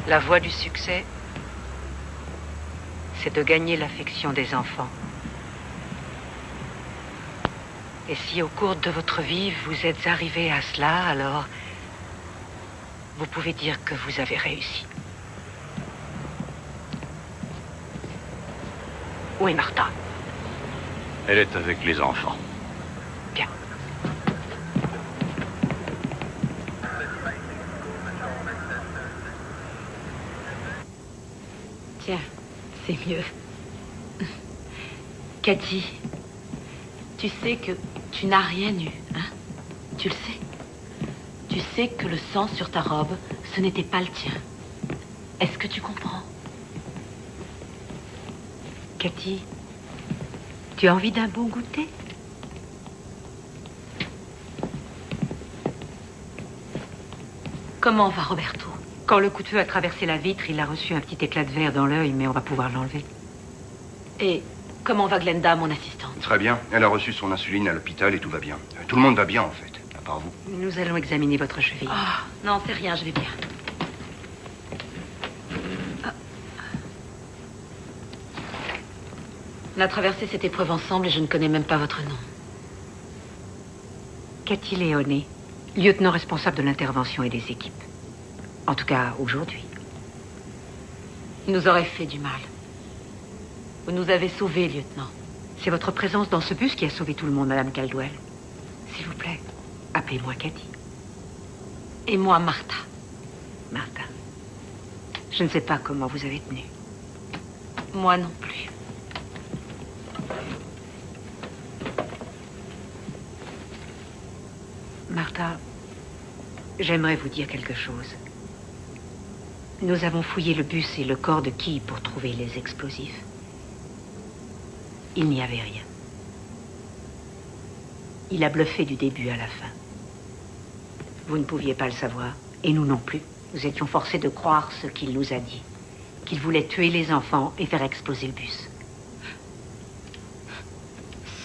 La voie du succès, c'est de gagner l'affection des enfants. Et si au cours de votre vie, vous êtes arrivé à cela, alors vous pouvez dire que vous avez réussi. Où est Martha? Elle est avec les enfants. Bien. Tiens, c'est mieux. Cathy, tu sais que tu n'as rien eu, hein? Tu le sais. Tu sais que le sang sur ta robe, ce n'était pas le tien. Est-ce que tu comprends? Cathy, tu as envie d'un bon goûter? Comment va Roberto? Quand le coup de feu a traversé la vitre, il a reçu un petit éclat de verre dans l'œil, mais on va pouvoir l'enlever. Et comment va Glenda, mon assistante? Très bien. Elle a reçu son insuline à l'hôpital et tout va bien. Tout le monde va bien, en fait, à part vous. Nous allons examiner votre cheville. Ah, non, c'est rien, je vais bien. Ah. On a traversé cette épreuve ensemble et je ne connais même pas votre nom. Cathy Léoné, lieutenant responsable de l'intervention et des équipes. En tout cas, aujourd'hui. Il nous aurait fait du mal. Vous nous avez sauvés, lieutenant. C'est votre présence dans ce bus qui a sauvé tout le monde, Madame Caldwell. S'il vous plaît, appelez-moi Cathy. Et moi, Martha. Martha. Je ne sais pas comment vous avez tenu. Moi non plus. Martha, j'aimerais vous dire quelque chose. Nous avons fouillé le bus et le corps de Key pour trouver les explosifs. Il n'y avait rien. Il a bluffé du début à la fin. Vous ne pouviez pas le savoir, et nous non plus. Nous étions forcés de croire ce qu'il nous a dit. Qu'il voulait tuer les enfants et faire exploser le bus.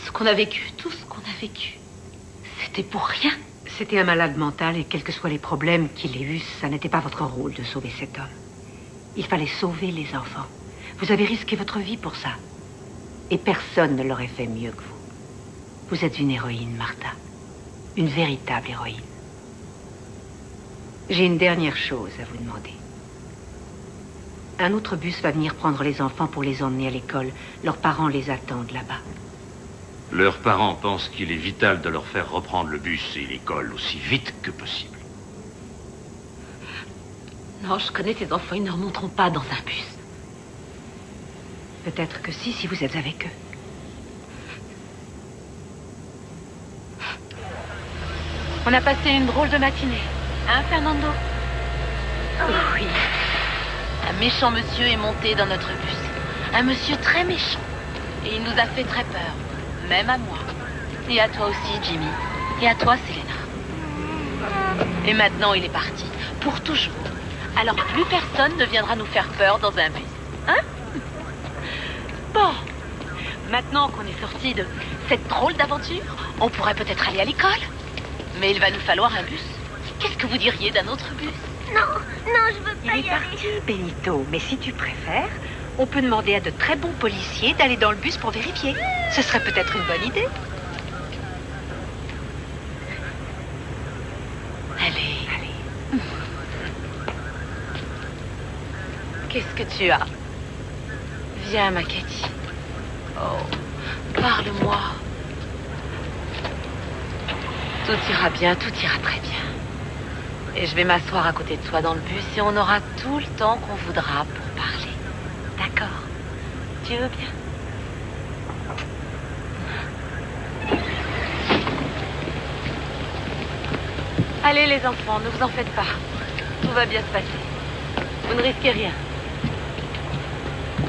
Ce qu'on a vécu, tout ce qu'on a vécu, c'était pour rien. C'était un malade mental et quels que soient les problèmes qu'il ait eus, ça n'était pas votre rôle de sauver cet homme. Il fallait sauver les enfants. Vous avez risqué votre vie pour ça. Et personne ne l'aurait fait mieux que vous. Vous êtes une héroïne, Martha. Une véritable héroïne. J'ai une dernière chose à vous demander. Un autre bus va venir prendre les enfants pour les emmener à l'école. Leurs parents les attendent là-bas. Leurs parents pensent qu'il est vital de leur faire reprendre le bus et l'école aussi vite que possible. Non, je connais ces enfants, ils ne remonteront pas dans un bus. Peut-être que si vous êtes avec eux. On a passé une drôle de matinée. Hein, Fernando? Oui. Un méchant monsieur est monté dans notre bus. Un monsieur très méchant. Et il nous a fait très peur. Même à moi. Et à toi aussi, Jimmy. Et à toi, Selena. Et maintenant, il est parti. Pour toujours. Alors plus personne ne viendra nous faire peur dans un bus. Hein? Bon. Maintenant qu'on est sorti de cette drôle d'aventure, on pourrait peut-être aller à l'école. Mais il va nous falloir un bus. Qu'est-ce que vous diriez d'un autre bus? Non, je veux pas Il est y aller. parti, Benito. Mais si tu préfères, on peut demander à de très bons policiers d'aller dans le bus pour vérifier. Ce serait peut-être une bonne idée. Allez. Qu'est-ce que tu as? Viens, ma Cathy. Oh, parle-moi. Tout ira bien, tout ira très bien. Et je vais m'asseoir à côté de toi dans le bus et on aura tout le temps qu'on voudra pour parler. D'accord? Tu veux bien? Allez les enfants, ne vous en faites pas. Tout va bien se passer. Vous ne risquez rien.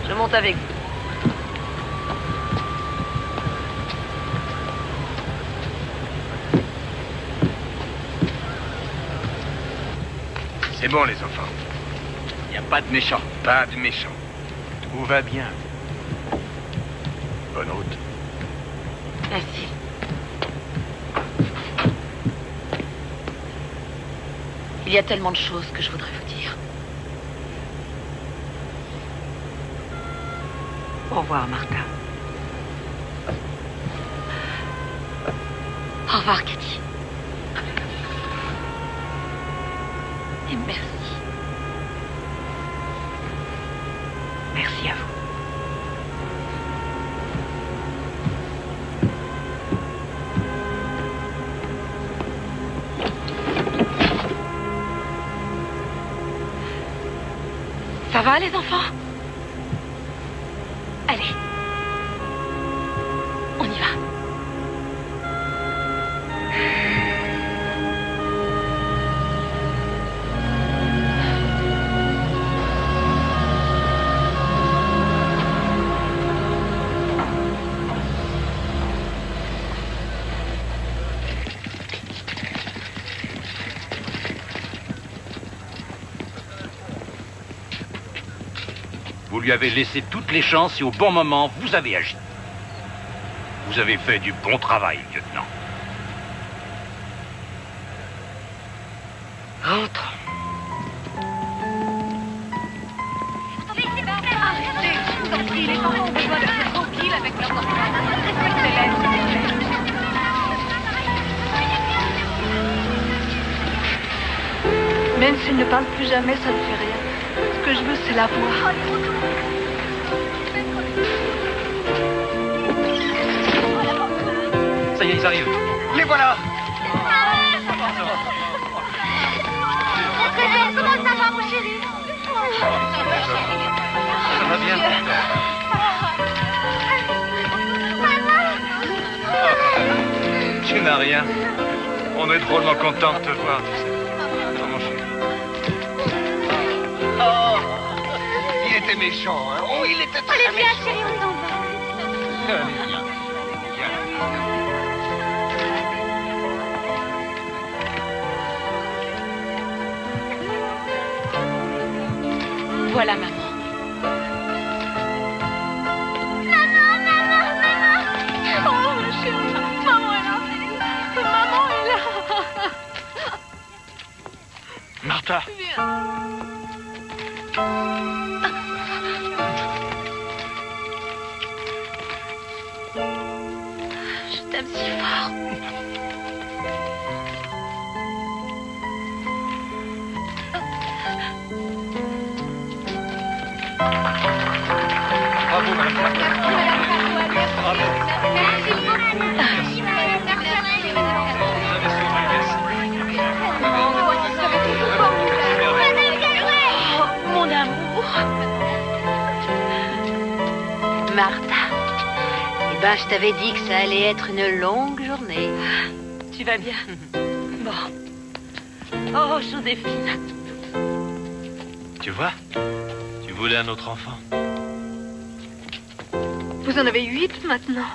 Je monte avec vous. C'est bon, les enfants. Il n'y a pas de méchants. Pas de méchants. Tout va bien. Bonne route. Merci. Il y a tellement de choses que je voudrais vous dire. Au revoir, Martha. Au revoir, Cathy. Et merci. Merci à vous. Ça va, les enfants? Allez. On y va. Vous lui avez laissé toutes les chances et au bon moment, vous avez agi. Vous avez fait du bon travail, lieutenant. Rentre. Arrêtez, je vous en prie, les enfants ont besoin d'être tranquilles avec leurs enfants. Même s'il ne parle plus jamais, ça ne fait rien. Ce que je veux, c'est la voir. Ça y est, ils arrivent. Les voilà. Comment ça va, mon chéri? Ça va bien. Tu n'as rien. On est drôlement content de te voir, tu sais. Oh, mon chéri. Oh, il était méchant, hein. Oh, il était très Allez, viens, méchant. chérie, on s'en va. Allez, viens. Voilà, maman. Oh, ma chérie, maman est là. Maman est là. Martha. Je t'aime si fort. Bravo, madame. Bravo. Oh, mon amour. Martha, eh ben, je t'avais dit que ça allait être une longue journée. Tu vas bien? Bon. Oh, Joséphine. Tu vois, tu voulais un autre enfant. Vous en avez 8 maintenant.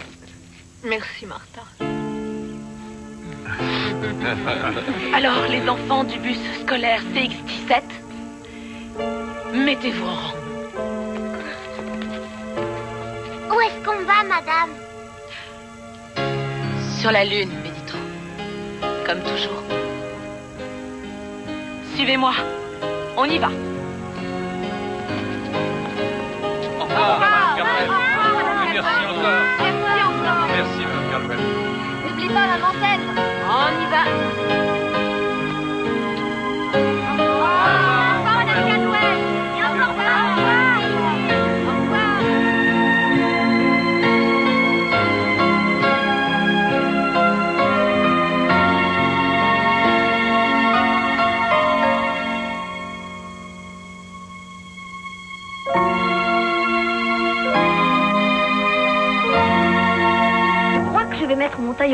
Merci, Martha. Alors, les enfants du bus scolaire CX-17, mettez-vous en rang. Où est-ce qu'on va, madame? Sur la lune, Méditro. Comme toujours. Suivez-moi. On y va. Au revoir, madame Carmel. Merci encore. Merci encore. Merci, madame Carmel. N'oublie pas la montagne. On y va. Au revoir, madame Cadwell. Et encore au revoir. Au revoir. vais mettre mon tailleur.